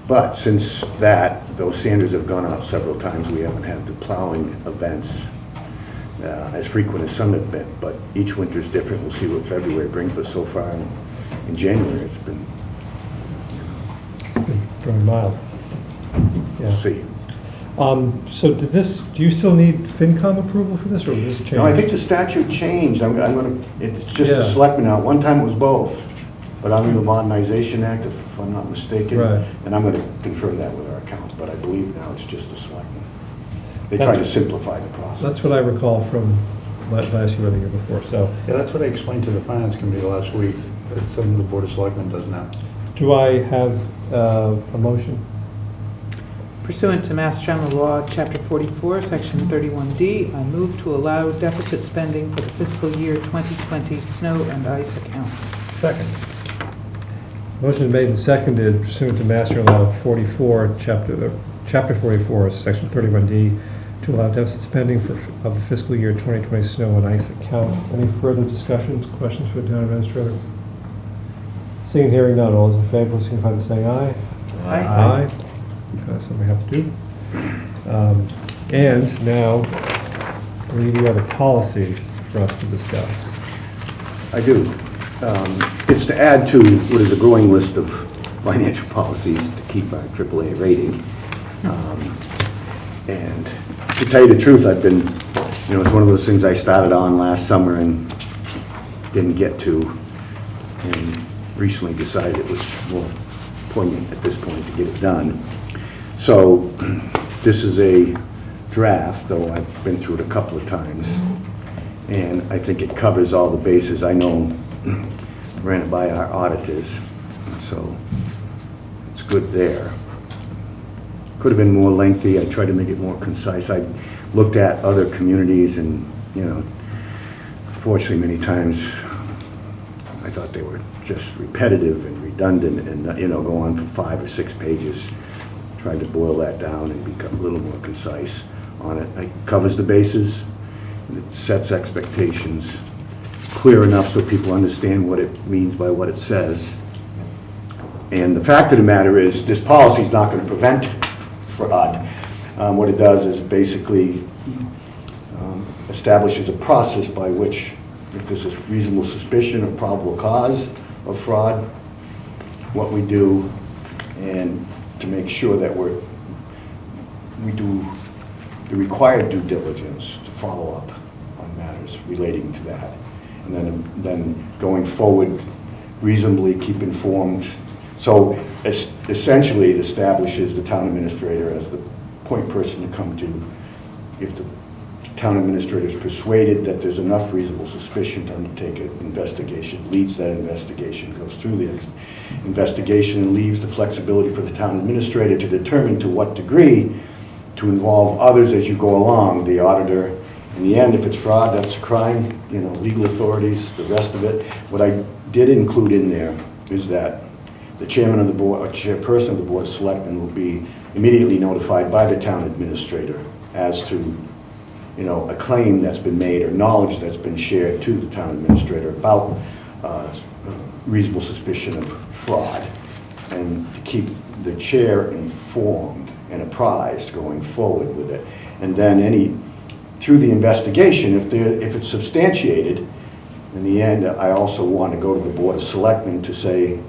but since that, those sanders have gone out several times. We haven't had the plowing events as frequent as some have been, but each winter is different. We'll see what February brings, but so far in January it's been Very mild. we'll Yeah. see. So do you still need FinCom approval for this, or will this change? No, I think the statute changed. I'm gonna, it's just Yeah. a selectman now. One time it was both, but under the Modernization Act, if I'm not mistaken. Right. And I'm gonna confirm that with our accountant, but I believe now it's just the selectman. They try to simplify the process. That's what I recall from last year or the year before, so. Yeah, that's what I explained to the Finance Committee last week, that some of the Board of Selectmen does now. Do I have a motion? Pursuant to Mass General Law, Chapter 44, Section 31D, I move to allow deficit spending for the fiscal year 2020 snow and ice account. Second. Motion made and seconded pursuant to Mass General Law 44, Chapter 44, Section 31D, to allow deficit spending of the fiscal year 2020 snow and ice account. Any further discussions, questions for the town administrator? Seeing and hearing none, all those in favor, signify by saying aye. Aye. That's something we have to do. And now, I believe you have a policy for us to discuss. I do. It's to add to what is a growing list of financial policies to keep our AAA rating. And to tell you the truth, I've been, it's one of those things I started on last summer and didn't get to, and recently decided it was more poignant at this point to get it done. So this is a draft, though I've been through it a couple of times, and I think it covers all the bases. I know, ran it by our auditors, so it's good there. Could have been more lengthy. I tried to make it more concise. I looked at other communities and, unfortunately many times I thought they were just repetitive and redundant and, go on for 5 or 6 pages. Tried to boil that down and become a little more concise on it. It covers the bases, and it sets expectations clear enough so people understand what it means by what it says. And the fact of the matter is, this policy is not going to prevent fraud. What it does is basically establishes a process by which, if there's a reasonable suspicion or probable cause of fraud, what we do, and to make sure that we do the required due diligence to follow up on matters relating to that. And then going forward, reasonably keep informed. So essentially, it establishes the town administrator as the point person to come to if the town administrator is persuaded that there's enough reasonable suspicion to undertake an investigation, leads that investigation, goes through the investigation, and leaves the flexibility for the town administrator to determine to what degree to involve others as you go along, the auditor. In the end, if it's fraud, that's a crime, you know, legal authorities, the rest of it. What I did include in there is that the chairman of the board, or chairperson of the board of selectmen will be immediately notified by the town administrator as to, you know, a claim that's been made or knowledge that's been shared to the town administrator about reasonable suspicion of fraud, and to keep the chair informed and apprised going forward with it. And then through the investigation, if it's substantiated, in the end, I also want to go to the board of selectmen to say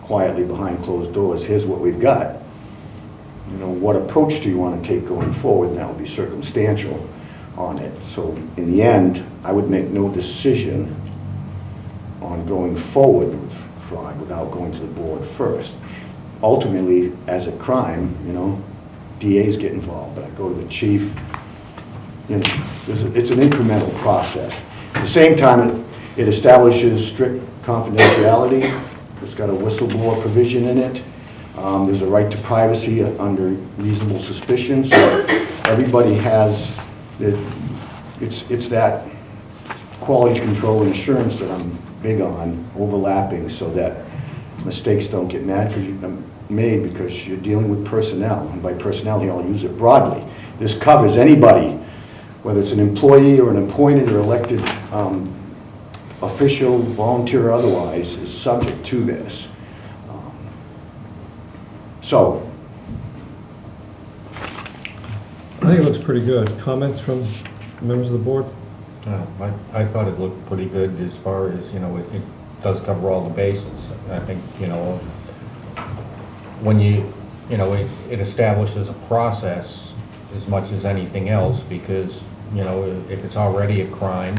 quietly behind closed doors, here's what we've got. You know, what approach do you want to take going forward? And that will be circumstantial on it. So in the end, I would make no decision on going forward with fraud without going to the board first. Ultimately, as a crime, you know, DAs get involved, but I go to the chief. You know, it's an incremental process. At the same time, it establishes strict confidentiality. It's got a whistleblower provision in it. There's a right to privacy under reasonable suspicion. So everybody has, it's that quality control and assurance that I'm big on, overlapping, so that mistakes don't get made because you're dealing with personnel. And by personnel, I'll use it broadly. This covers anybody, whether it's an employee or an appointed or elected official, volunteer or otherwise, is subject to this. So, I think it looks pretty good. Comments from members of the board? I thought it looked pretty good as far as, you know, it does cover all the bases. I think, you know, when you know, it establishes a process as much as anything else, because, you know, if it's already a crime,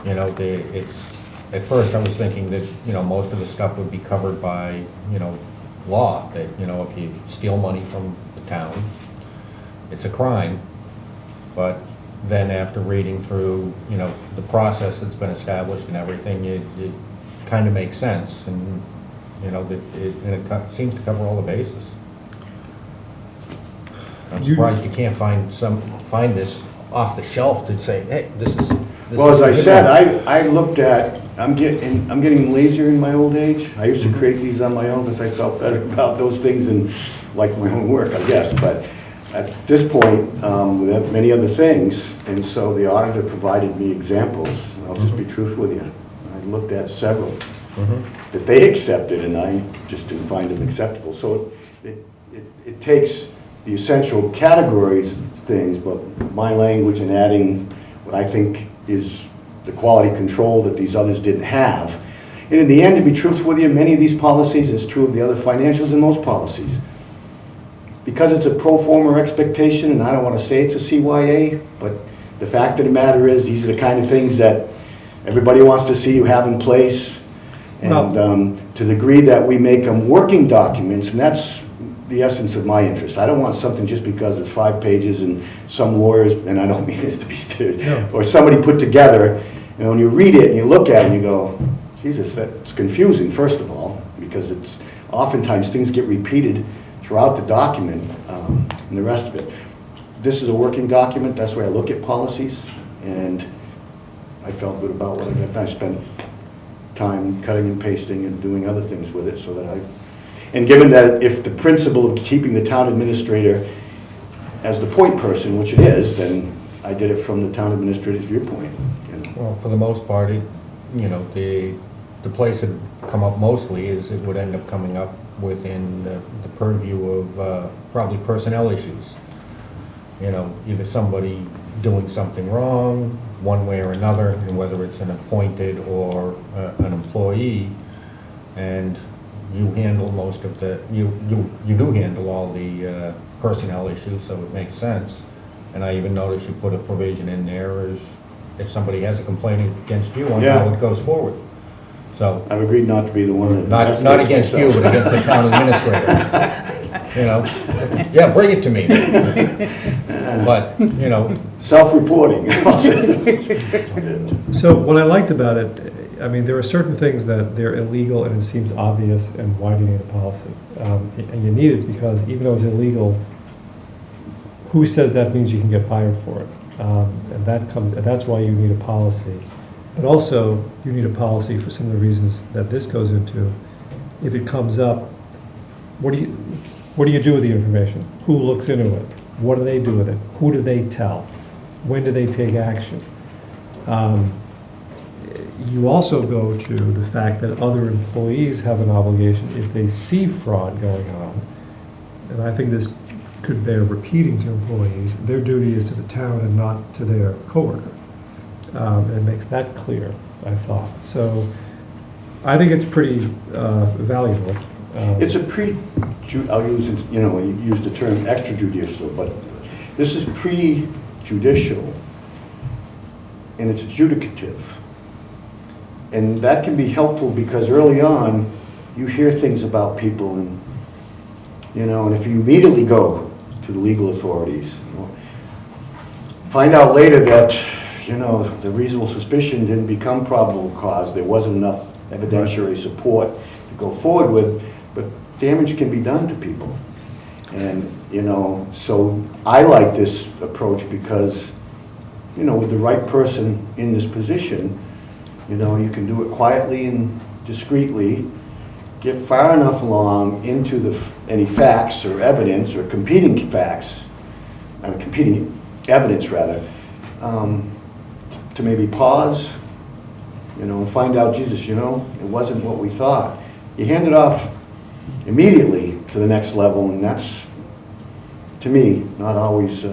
you know, at first I was thinking that, you know, most of the stuff would be covered by, you know, law, that, you know, if you steal money from the town, it's a crime. But then after reading through, you know, the process that's been established and everything, it kind of makes sense, and, you know, it seems to cover all the bases. I'm surprised you can't find this off the shelf to say, hey, this is. well, as I said, I looked at. I'm getting lazier in my old age. I used to create these on my own because I felt better about those things and like my own work, I guess. But at this point, we have many other things, and so the auditor provided me examples. I'll just be truthful with you. I looked at several that they accepted, and I just didn't find them acceptable. So it takes the essential categories of things, but my language and adding what I think is the quality control that these others didn't have. And in the end, to be truthful with you, many of these policies, it's true of the other financials and most policies, because it's a pro forma expectation, and I don't want to say it's a CYA, but the fact of the matter is, these are the kind of things that everybody wants to see you have in place. And to the degree that we make them working documents, and that's the essence of my interest. I don't want something just because it's 5 pages and some lawyers, and I don't mean this to be stupid, or somebody put together, and when you read it and you look at it and you go, Jesus, that's confusing, first of all, because it's oftentimes things get repeated throughout the document and the rest of it. This is a working document. That's where I look at policies, and I felt good about what I got. I spent time cutting and pasting and doing other things with it, so that and given that if the principle of keeping the town administrator as the point person, which it is, then I did it from the town administrator's viewpoint. You know. Well, for the most part, you know, the place that come up mostly is it would end up coming up within the purview of probably personnel issues. You know, either somebody doing something wrong one way or another, and whether it's an appointed or an employee, and you handle most of the, you do handle all the personnel issues, so it makes sense. And I even noticed you put a provision in there as if somebody has a complaint against you on how it goes forward. So I've agreed not to be the one that not against you, but against the town administrator. You know, yeah, bring it to me. but, you know, Self-reporting. So what I liked about it, I mean, there are certain things that they're illegal and it seems obvious, and why do you need a policy? And you need it because even though it's illegal, who says that means you can get fired for it? And that's why you need a policy. But also, you need a policy for some of the reasons that this goes into. If it comes up, what do you do with the information? Who looks into it? What do they do with it? Who do they tell? When do they take action? You also go to the fact that other employees have an obligation if they see fraud going on, and I think this could bear repeating to employees, their duty is to the town and not to their coworker. And it makes that clear, I thought. So I think it's pretty valuable. It's a I'll use, you use the term extrajudicial, but this is prejudicial, and it's adjudicative. And that can be helpful because early on, you hear things about people and, and if you immediately go to the legal authorities, find out later that, the reasonable suspicion didn't become probable cause, there wasn't enough evidentiary support to go forward with, but damage can be done to people. And, so I like this approach because, with the right person in this position, you can do it quietly and discreetly, get far enough along into any facts or evidence or competing evidence rather, to maybe pause, and find out, Jesus, it wasn't what we thought. You hand it off immediately to the next level, and that's, to me, not always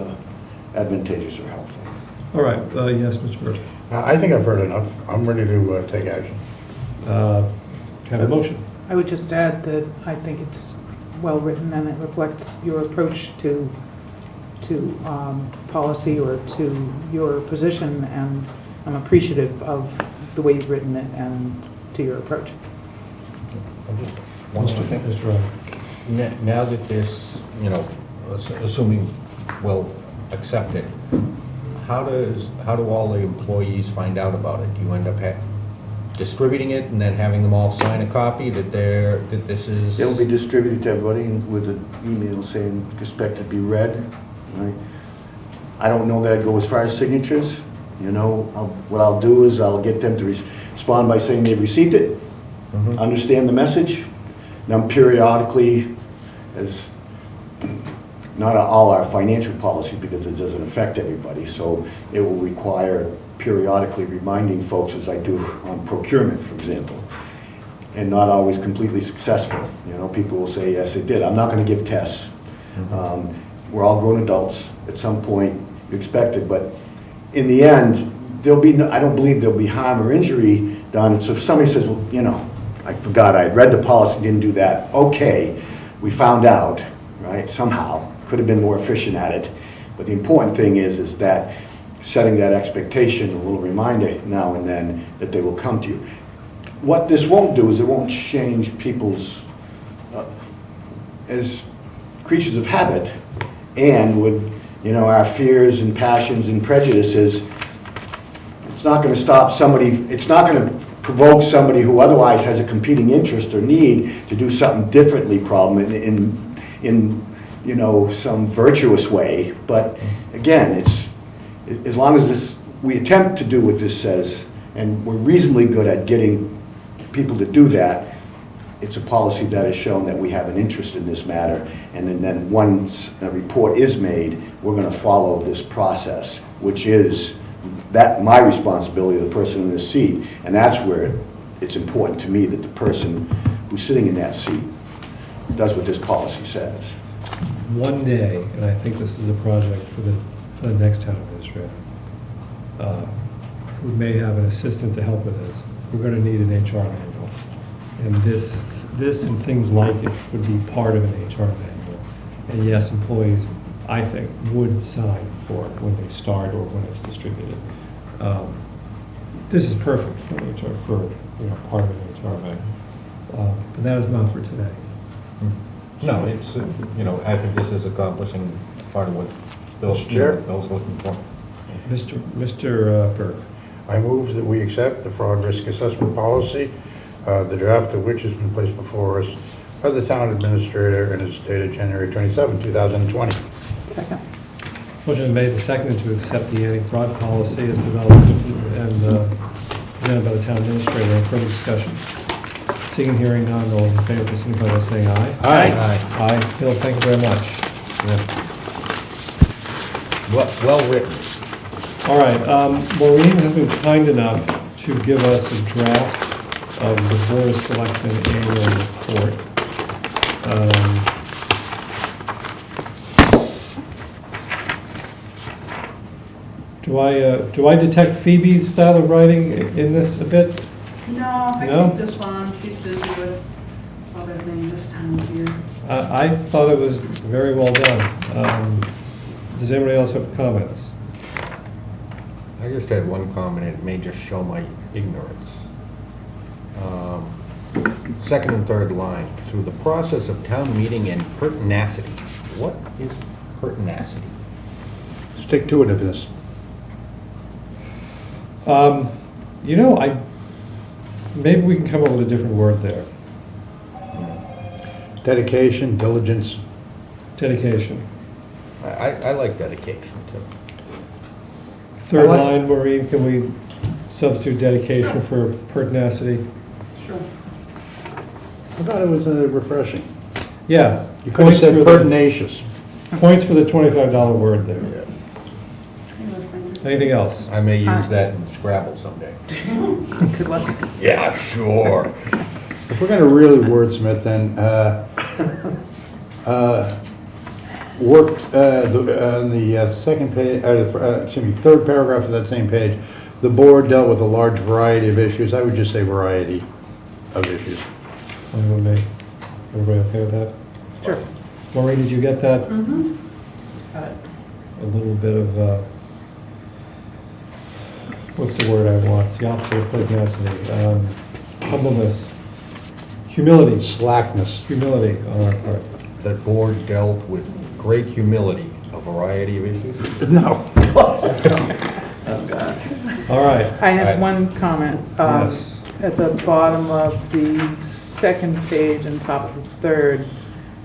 advantageous or helpful. All right, yes, Mr. Burke. I think I've heard enough. I'm ready to take action. Have a motion. I would just add that I think it's well-written and it reflects your approach to policy or to your position, and I'm appreciative of the way you've written it and to your approach. One more thing. Mr. Ryan. Now that this, assuming we'll accept it, how do all the employees find out about it? Do you end up distributing it and then having them all sign a copy that this is? It'll be distributed to everybody with an email saying expect to be read. Right? I don't know that I'd go as far as signatures. What I'll do is I'll get them to respond by saying they've received it, understand the message. Then periodically, as not all our financial policies, because it doesn't affect everybody, so it will require periodically reminding folks, as I do on procurement, for example, and not always completely successful. People will say, yes, it did. I'm not going to give tests. We're all grown adults. At some point, you expect it, but in the end, I don't believe there'll be harm or injury done. So if somebody says, well, I forgot, I read the policy, didn't do that. Okay, we found out, right, somehow. Could have been more efficient at it. But the important thing is that setting that expectation, a little reminder now and then that they will come to you. What this won't do is it won't change people's, as creatures of habit, and with, our fears and passions and prejudices, it's not going to stop somebody, it's not going to provoke somebody who otherwise has a competing interest or need to do something differently in some virtuous way. But again, it's as long as we attempt to do what this says, and we're reasonably good at getting people to do that, it's a policy that has shown that we have an interest in this matter, and then once a report is made, we're going to follow this process, which is my responsibility, the person in this seat, and that's where it's important to me that the person who's sitting in that seat does what this policy says. One day, and I think this is a project for the next town administrator, we may have an assistant to help with this. We're going to need an HR manual, and this and things like it would be part of an HR manual. And yes, employees, I think, would sign for it when they start or when it's distributed. This is perfect for HR, for part of an HR manual. But that is not for today. No, it's, I think this is accomplishing part of what Mr. Chair? Bill's looking for. Mr. Burke. I move that we accept the fraud risk assessment policy, the draft of which has been placed before us by the town administrator and is dated January 27, 2020. Second. Motion made and seconded to accept the anti-fraud policy as developed and presented by the town administrator. Any further discussion? Seeing and hearing none, all in favor, please signify by saying aye. Aye. Aye. Bill, thank you very much. Well written. All right, Maureen has been kind enough to give us a draft of the Board of Selectmen annual report. Do I detect Phoebe's style of writing in this a bit? No, I No? think this one, she's busy with other things this time of year. I thought it was very well done. Does anybody else have comments? I just had one comment, it may just show my ignorance. Second and third line, through the process of town meeting and pertinacity. What is pertinacity? Stick to itiveness. You know, maybe we can come up with a different word there. Dedication, diligence. Dedication. I like dedication too. Third I like- line, Maureen, can we substitute dedication for pertinacity? Sure. I thought it was refreshing. Yeah. You could have Points for said the- pertinacious. Points for the $25 word there. Anything else? I may use that in Scrabble someday. Good luck. Yeah, sure. If we're going to really wordsmith, then on the second page, excuse me, third paragraph of that same page, the board dealt with a large variety of issues. I would just say variety of issues. Everybody okay with that? Sure. Maureen, did you get that? Mm-hmm. Got it. A little bit of, what's the word I want? The opposite of pertinacity. Humbleness. Humility. Slackness. Humility on our part. The board dealt with great humility a variety of issues. No. All right. I have one comment. Yes. At the bottom of the second page and top of the third,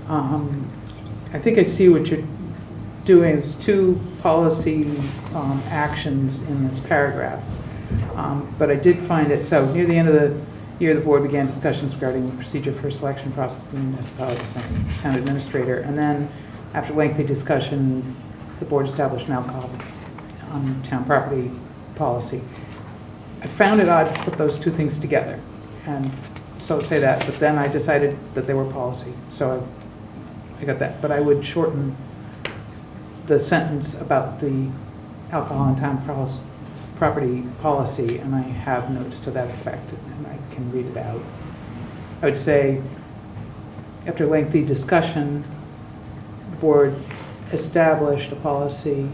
I think I see what you're doing. There's two policy actions in this paragraph. But I did find it, so near the end of the year, the board began discussions regarding the procedure for selection process in the municipality, town administrator. And then, after lengthy discussion, the board established an alcohol on town property policy. I found it odd to put those two things together, and so say that, but then I decided that they were policy, so I got that. But I would shorten the sentence about the alcohol on town property policy, and I have notes to that effect, and I can read it out. I would say, after lengthy discussion, the board established a policy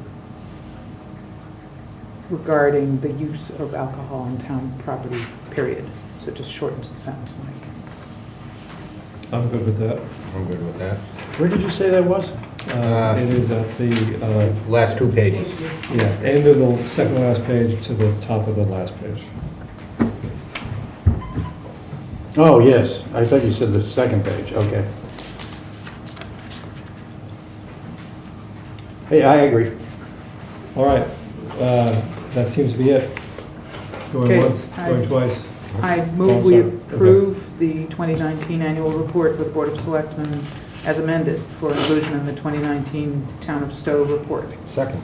regarding the use of alcohol on town property, period. So it just shortens the sentence. I'm good with that. I'm good with that. Where did you say that was? It is at the, Last two pages. yes, end of the second last page to the top of the last page. Oh, yes. I thought you said the second page. Okay. Hey, I agree. All right. That seems to be it. Going Okay, once, going twice. I Oh, move we sorry. approve the 2019 annual report for the Board of Selectmen as amended for inclusion in the 2019 Town of Stow report. Second.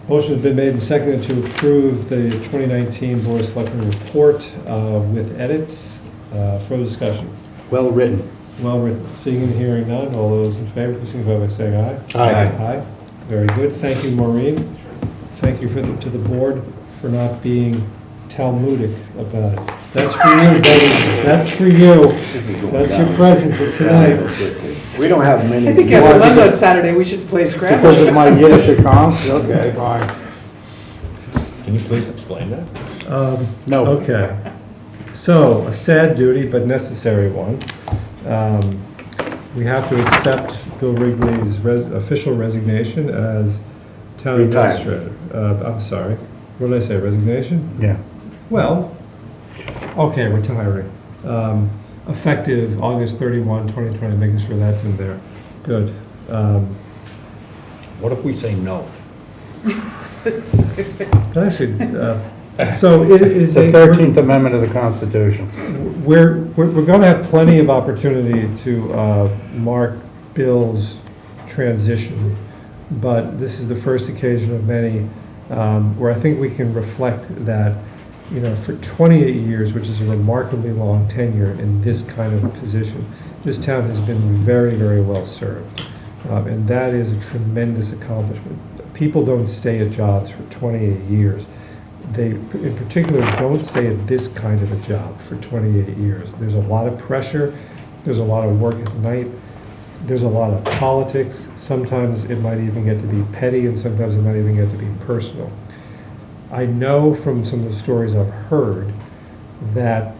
Motion has been made and seconded to approve the 2019 Board of Selectmen report with edits. Further discussion. Well written. Well written. Seeing and hearing none, all those in favor, please signify by saying aye. Aye. Aye. Very good. Thank you, Maureen. Thank you to the board for not being Talmudic about it. That's for you, buddy. That's for you. That's your present for tonight. We don't have many. I think as a lunch on Saturday, we should play Scrabble. Because of my Yiddish accounts? Okay, fine. Can you please explain that? No. Okay. So, a sad duty, but necessary one. we have to accept Bill Wrigley's official resignation as town Retirement. administrator. I'm sorry, what did I say, resignation? Yeah. Well, okay, retiring. Effective August 31, 2020, making sure that's in there. Good. What if we say no? Actually, so it is The 13th Amendment of the Constitution. we're going to have plenty of opportunity to mark Bill's transition, but this is the first occasion of many where I think we can reflect that, you know, for 28 years, which is a remarkably long tenure in this kind of a position, this town has been very, very well served. And that is a tremendous accomplishment. People don't stay at jobs for 28 years. They, in particular, don't stay at this kind of a job for 28 years. There's a lot of pressure. There's a lot of work at night. There's a lot of politics. Sometimes it might even get to be petty, and sometimes it might even get to be personal. I know from some of the stories I've heard that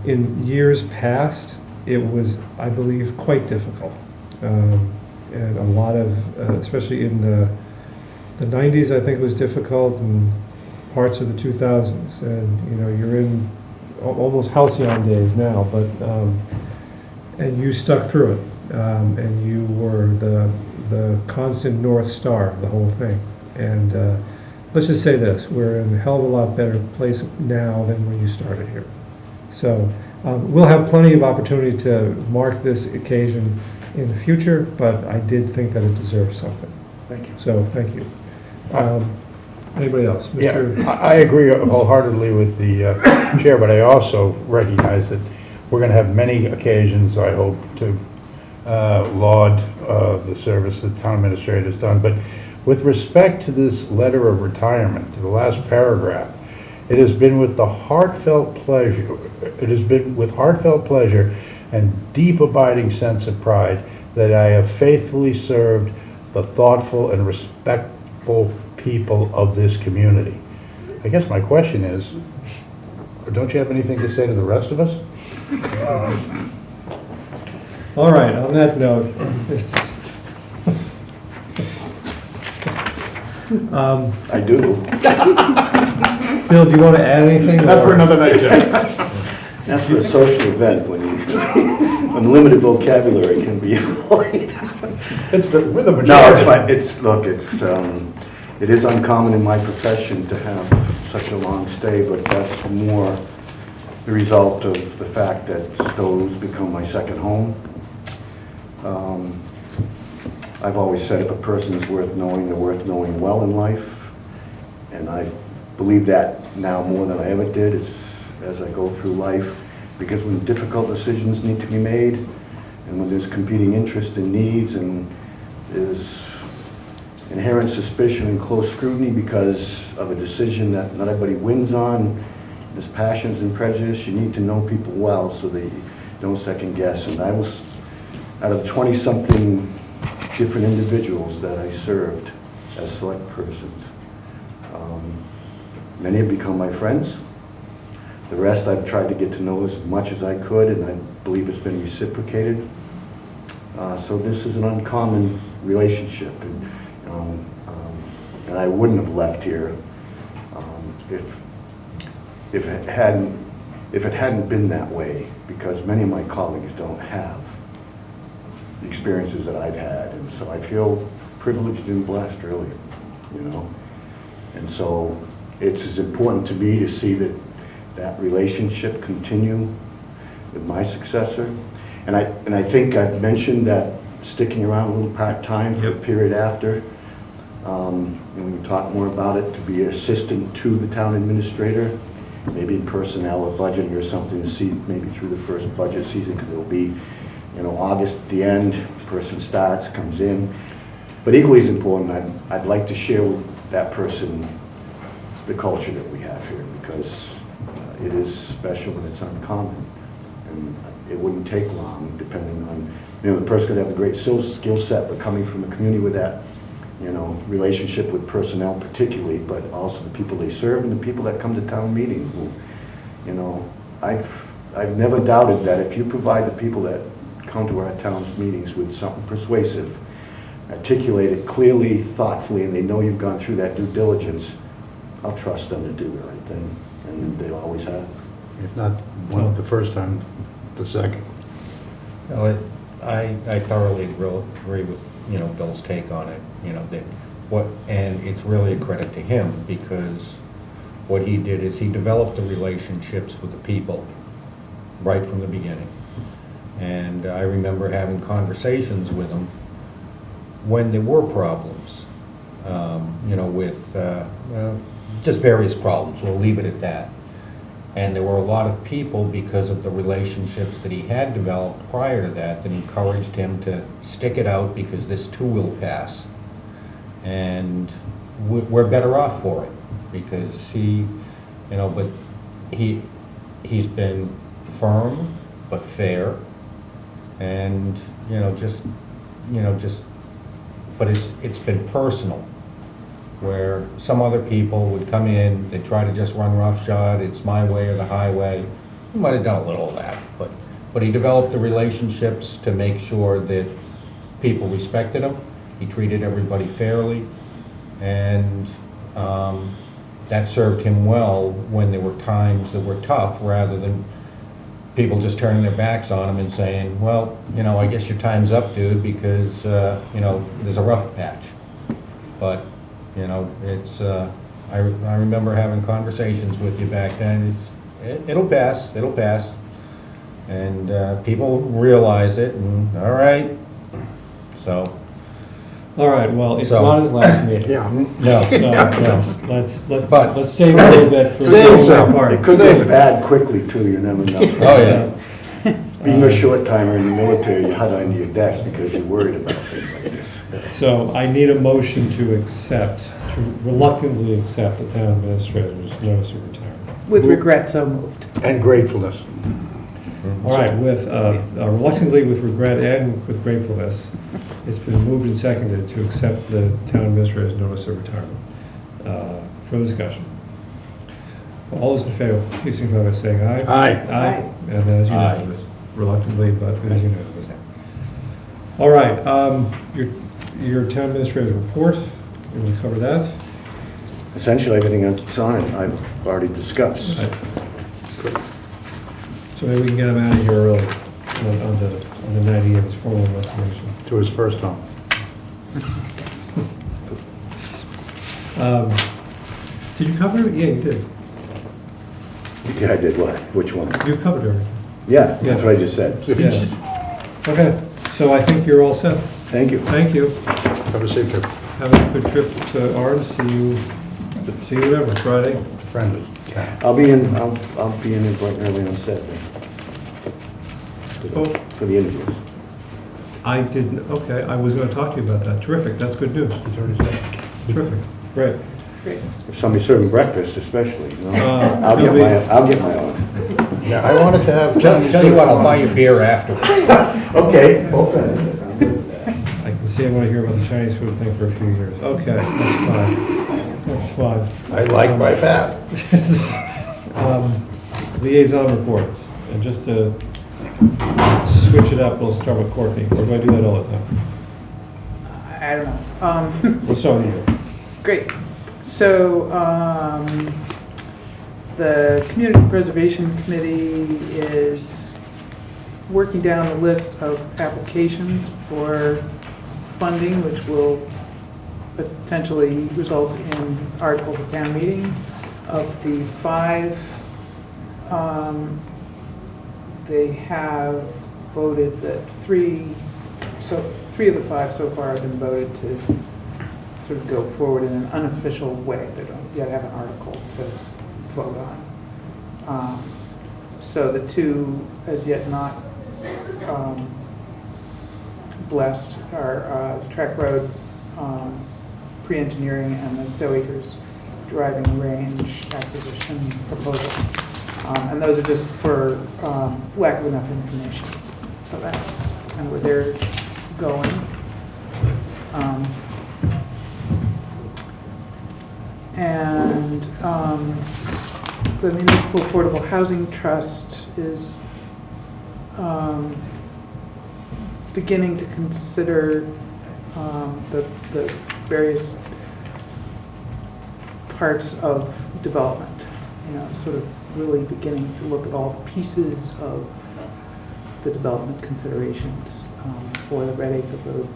in years past, it was, I believe, quite difficult. And a lot of, especially in the 90s, I think it was difficult, and parts of the 2000s. And, you know, you're in almost halcyon days now, but, and you stuck through it. And you were the constant North Star of the whole thing. And let's just say this, we're in a hell of a lot better place now than when you started here. So we'll have plenty of opportunity to mark this occasion in the future, but I did think that it deserves something. Thank you. So, thank you. Anybody else? Yeah, Mr. I agree wholeheartedly with the chair, but I also recognize that we're going to have many occasions, I hope, to laud the service that the town administrator has done. But with respect to this letter of retirement, to the last paragraph, it has been with heartfelt pleasure and deep abiding sense of pride that I have faithfully served the thoughtful and respectful people of this community. I guess my question is, don't you have anything to say to the rest of us? All right, on that note, it's, I do. Bill, do you want to add anything? That's for or- another night, Jeff. That's for a social event when unlimited vocabulary can be employed. We're the majority. No, it's fine. It is uncommon in my profession to have such a long stay, but that's more the result of the fact that Stow's become my second home. I've always said if a person is worth knowing, they're worth knowing well in life, and I believe that now more than I ever did as I go through life, because when difficult decisions need to be made, and when there's competing interests and needs, and there's inherent suspicion and close scrutiny because of a decision that not everybody wins on, there's passions and prejudice, you need to know people well so that you don't second guess. And I was, out of 20-something different individuals that I served as select persons, many have become my friends. The rest I've tried to get to know as much as I could, and I believe it's been reciprocated. So this is an uncommon relationship, and I wouldn't have left here if it hadn't been that way, because many of my colleagues don't have the experiences that I've had, and so I feel privileged and blessed, really, you know. And so it's as important to me to see that relationship continue with my successor. And I think I've mentioned that sticking around a little part-time for a period after, and we can talk more about it, to be assistant to the town administrator, maybe in personnel or budgeting or something, to see maybe through the first budget season, because it'll be, you know, August at the end, person starts, comes in. But equally as important, I'd like to share with that person the culture that we have here, because it is special and it's uncommon. And it wouldn't take long, depending on, you know, the person could have the great skill set, but coming from a community with that, you know, relationship with personnel particularly, but also the people they serve and the people that come to town meeting who, you know, I've never doubted that if you provide the people that come to our town's meetings with something persuasive, articulate it clearly, thoughtfully, and they know you've gone through that due diligence, I'll trust them to do the right thing, and they always have. If not one the first time, the second. No, I thoroughly agree with, Bill's take on it, and it's really a credit to him, because what he did is he developed the relationships with the people right from the beginning. And I remember having conversations with him when there were problems, with just various problems, we'll leave it at that. And there were a lot of people, because of the relationships that he had developed prior to that encouraged him to stick it out, because this too will pass. And we're better off for it, because he's been firm but fair, and but it's been personal, where some other people would come in, they try to just run roughshod, it's my way or the highway. He might have done a little of that, but he developed the relationships to make sure that people respected him. He treated everybody fairly, and that served him well when there were times that were tough, rather than people just turning their backs on him and saying, well, I guess your time's up, dude, because, there's a rough patch. But, it's, I remember having conversations with you back then. It'll pass. And people realize it, and all right, so. All right, well, it's not his last meeting. Yeah. No. So let's save a little bit for Save the some. part. It could get bad quickly, too, you never know. Oh, yeah. Being a short-timer in the military, you hide under your desk because you're worried about things like this. So I need a motion to reluctantly accept the town administrator's notice of retirement. With regret, so moved. And gratefulness. All right, with reluctantly, with regret, and with gratefulness, it's been moved and seconded to accept the town administrator's notice of retirement. Further discussion. All those in favor, please signify by saying aye. Aye. Aye. And that is unanimous. Reluctantly, but it is unanimous. All right, your town administrator's report, you want to cover that? Essentially, everything that's on it, I've already discussed. So maybe we can get him out of here early on the night he gave his formal resignation. To his first home. Did you cover it? Yeah, you did. Yeah, I did what? Which one? You covered everything. Yeah, that's what I just said. Yeah. Okay, so I think you're all set. Thank you. Thank you. Have a safe trip. Have a good trip to ours. See you whenever, Friday. Friendly. I'll be in bright and early on Saturday. For the interviews. I didn't, okay, I was going to talk to you about that. Terrific, that's good news. He's already said. Terrific, great. If somebody's serving breakfast especially, you know, there'll I'll get my own. Yeah, I wanted to have. Tell you what, I'll buy you beer afterwards. Okay. I can see I want to hear about the Chinese food thing for a few years. Okay, that's fine. That's fine. I like my pat. Liaison reports, and just to switch it up, we'll start with Courtney, or do I do that all the time? I don't know. We'll start with you. Great. So, the Community Preservation Committee is working down a list of applications for funding, which will potentially result in articles of town meeting. Of the 5, they have voted that 3 of the 5 so far have been voted to sort of go forward in an unofficial way. They don't yet have an article to vote on. So the 2 as yet not blessed are Track Road pre-engineering and the Stow Acres driving range acquisition proposal. And those are just for lack of enough information. So that's kind of where they're going. And the Municipal Affordable Housing Trust is beginning to consider the various parts of development. Sort of really beginning to look at all the pieces of the development considerations for the Red Acre Road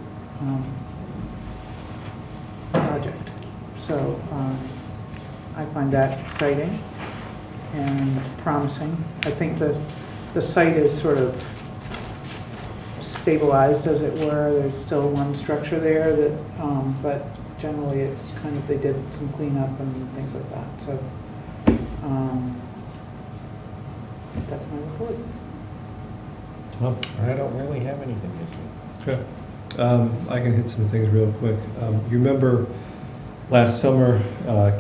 project. So I find that exciting and promising. I think the site is sort of stabilized, as it were. There's still one structure there that, but generally it's kind of, they did some cleanup and things like that. So that's my report. Tom? I don't really have anything this week. Okay. I can hit some things real quick. You remember last summer,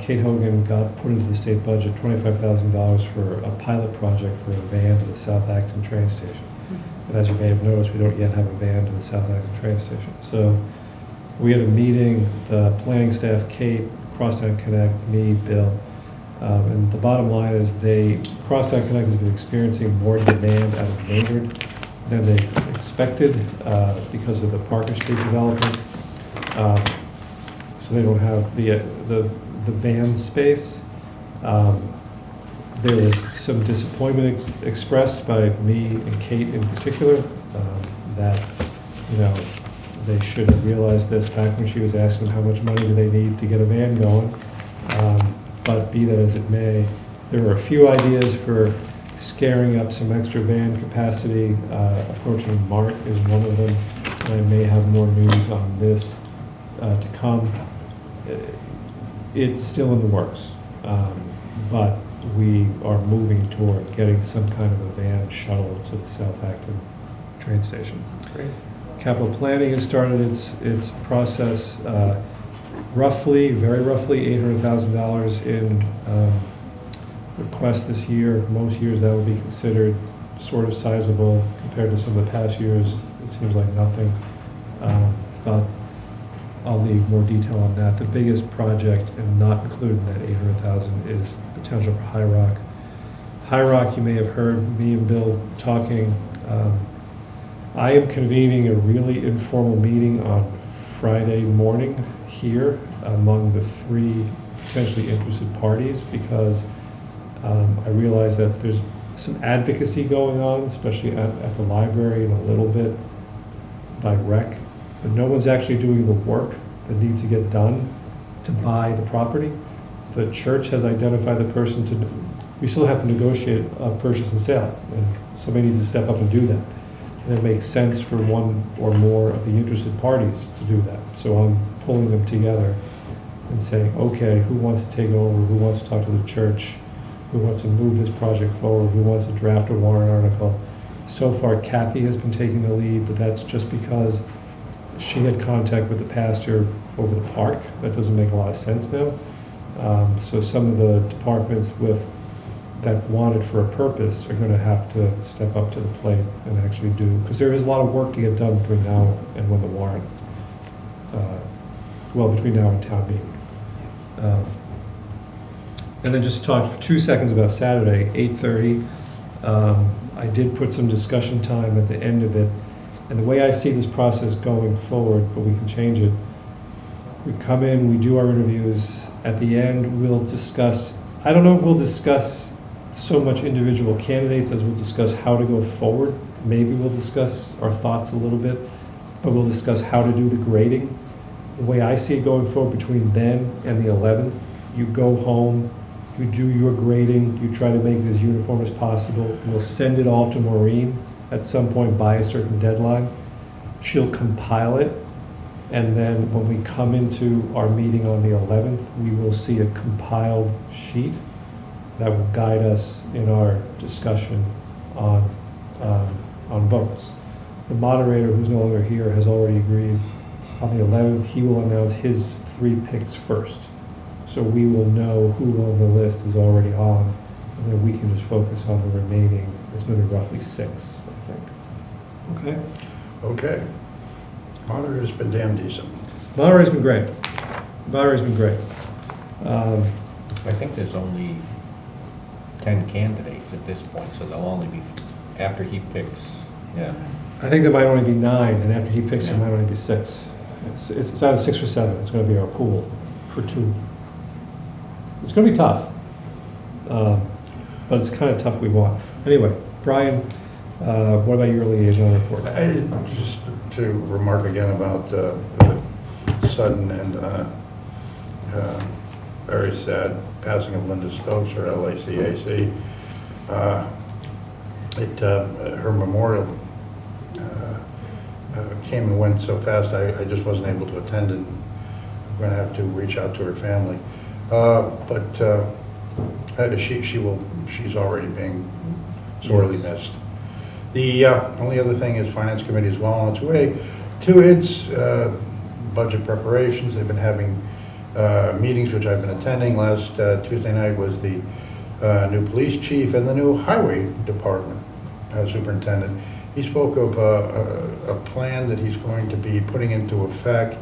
Kate Hogan got put into the state budget $25,000 for a pilot project for a van to the South Acton train station. And as you may have noticed, we don't yet have a van to the South Acton train station. So we had a meeting, the planning staff, Kate, Crosstown Connect, me, Bill, and the bottom line is Crosstown Connect has been experiencing more demand out of Maynard than they expected because of the Parker Street development. So they don't have the van space. There was some disappointment expressed by me and Kate in particular that they should have realized this back when she was asking how much money do they need to get a van going. But be that as it may, there are a few ideas for scaring up some extra van capacity. Unfortunately, Mart is one of them, and I may have more news on this to come. It's still in the works, but we are moving toward getting some kind of a van shuttle to the South Acton train station. Great. Capital planning has started its process. Very roughly $800,000 in request this year. Most years that would be considered sort of sizable compared to some of the past years. It seems like nothing, but I'll leave more detail on that. The biggest project, and not included in that $800,000, is potential for High Rock. High Rock, you may have heard me and Bill talking. I am convening a really informal meeting on Friday morning here among the 3 potentially interested parties, because I realize that there's some advocacy going on, especially at the library and a little bit by rec, but no one's actually doing the work that needs to get done to buy the property. The church has identified the person we still have to negotiate a purchase and sale, and somebody needs to step up and do that. And it makes sense for one or more of the interested parties to do that. So I'm pulling them together and saying, okay, who wants to take over? Who wants to talk to the church? Who wants to move this project forward? Who wants to draft a warrant article? So far, Kathy has been taking the lead, but that's just because she had contact with the pastor over the park. That doesn't make a lot of sense now. So some of the departments that want it for a purpose are going to have to step up to the plate and actually do, because there is a lot of work to get done between now and when the warrant, between now and town meeting. And then just talk for 2 seconds about Saturday, 8:30. I did put some discussion time at the end of it, and the way I see this process going forward, but we can change it. We come in, we do our interviews. At the end, we'll discuss, I don't know if we'll discuss so much individual candidates as we'll discuss how to go forward. Maybe we'll discuss our thoughts a little bit, but we'll discuss how to do the grading. The way I see it going forward between then and the 11th, you go home, you do your grading, you try to make it as uniform as possible. We'll send it all to Maureen at some point by a certain deadline. She'll compile it, and then when we come into our meeting on the 11th, we will see a compiled sheet that will guide us in our discussion on votes. The moderator, who's no longer here, has already agreed. On the 11th, he will announce his 3 picks first. So we will know who on the list is already on, and then we can just focus on the remaining. It's going to be roughly 6, I think. Okay? Okay. Moderator's been damn decent. Moderator's been great. Moderator's been great. I think there's only 10 candidates at this point, so there'll only be, after he picks, yeah. I think there might only be 9, and after he picks, there might only be 6. It's either 6 or 7. It's going to be our pool for 2. It's going to be tough, but it's kind of tough we want. Anyway, Brian, what about your liaison report? Just to remark again about the sudden and very sad passing of Linda Stow, her LACAC. Her memorial came and went so fast, I just wasn't able to attend, and I'm going to have to reach out to her family. But she's already being sorely missed. The only other thing is Finance Committee is well on its way to its budget preparations. They've been having meetings which I've been attending. Last Tuesday night was the new police chief and the new highway department superintendent. He spoke of a plan that he's going to be putting into effect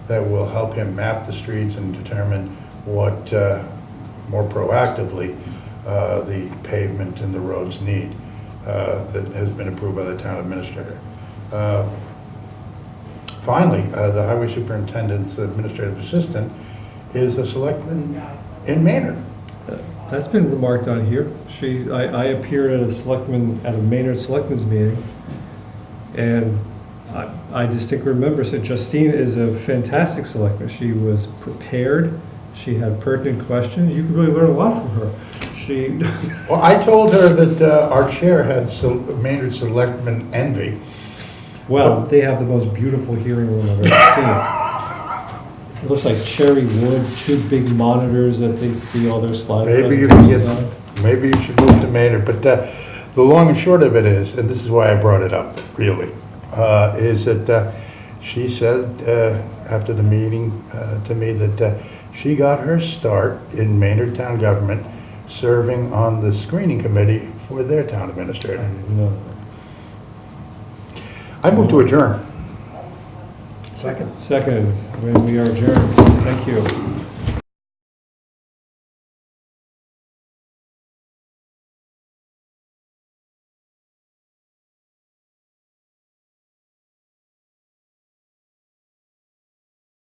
that will help him map the streets and determine what, more proactively, the pavement and the roads need. That has been approved by the town administrator. Finally, the highway superintendent's administrative assistant is a selectman in Maynard. That's been remarked on here. I appeared at a Maynard Selectmen's meeting, and I distinctly remember said Justine is a fantastic selectman. She was prepared. She had pertinent questions. You could really learn a lot from her. Well, I told her that our chair had Maynard Selectman envy. Well, they have the most beautiful hearing room I've ever seen. It looks like cherry wood, 2 big monitors that they see all their slides. Maybe you should move to Maynard. But the long and short of it is, and this is why I brought it up, really, is that she said after the meeting to me that she got her start in Maynard town government serving on the screening committee for their town administrator. I didn't know that. I move to adjourn. Second, we are adjourned. Thank you.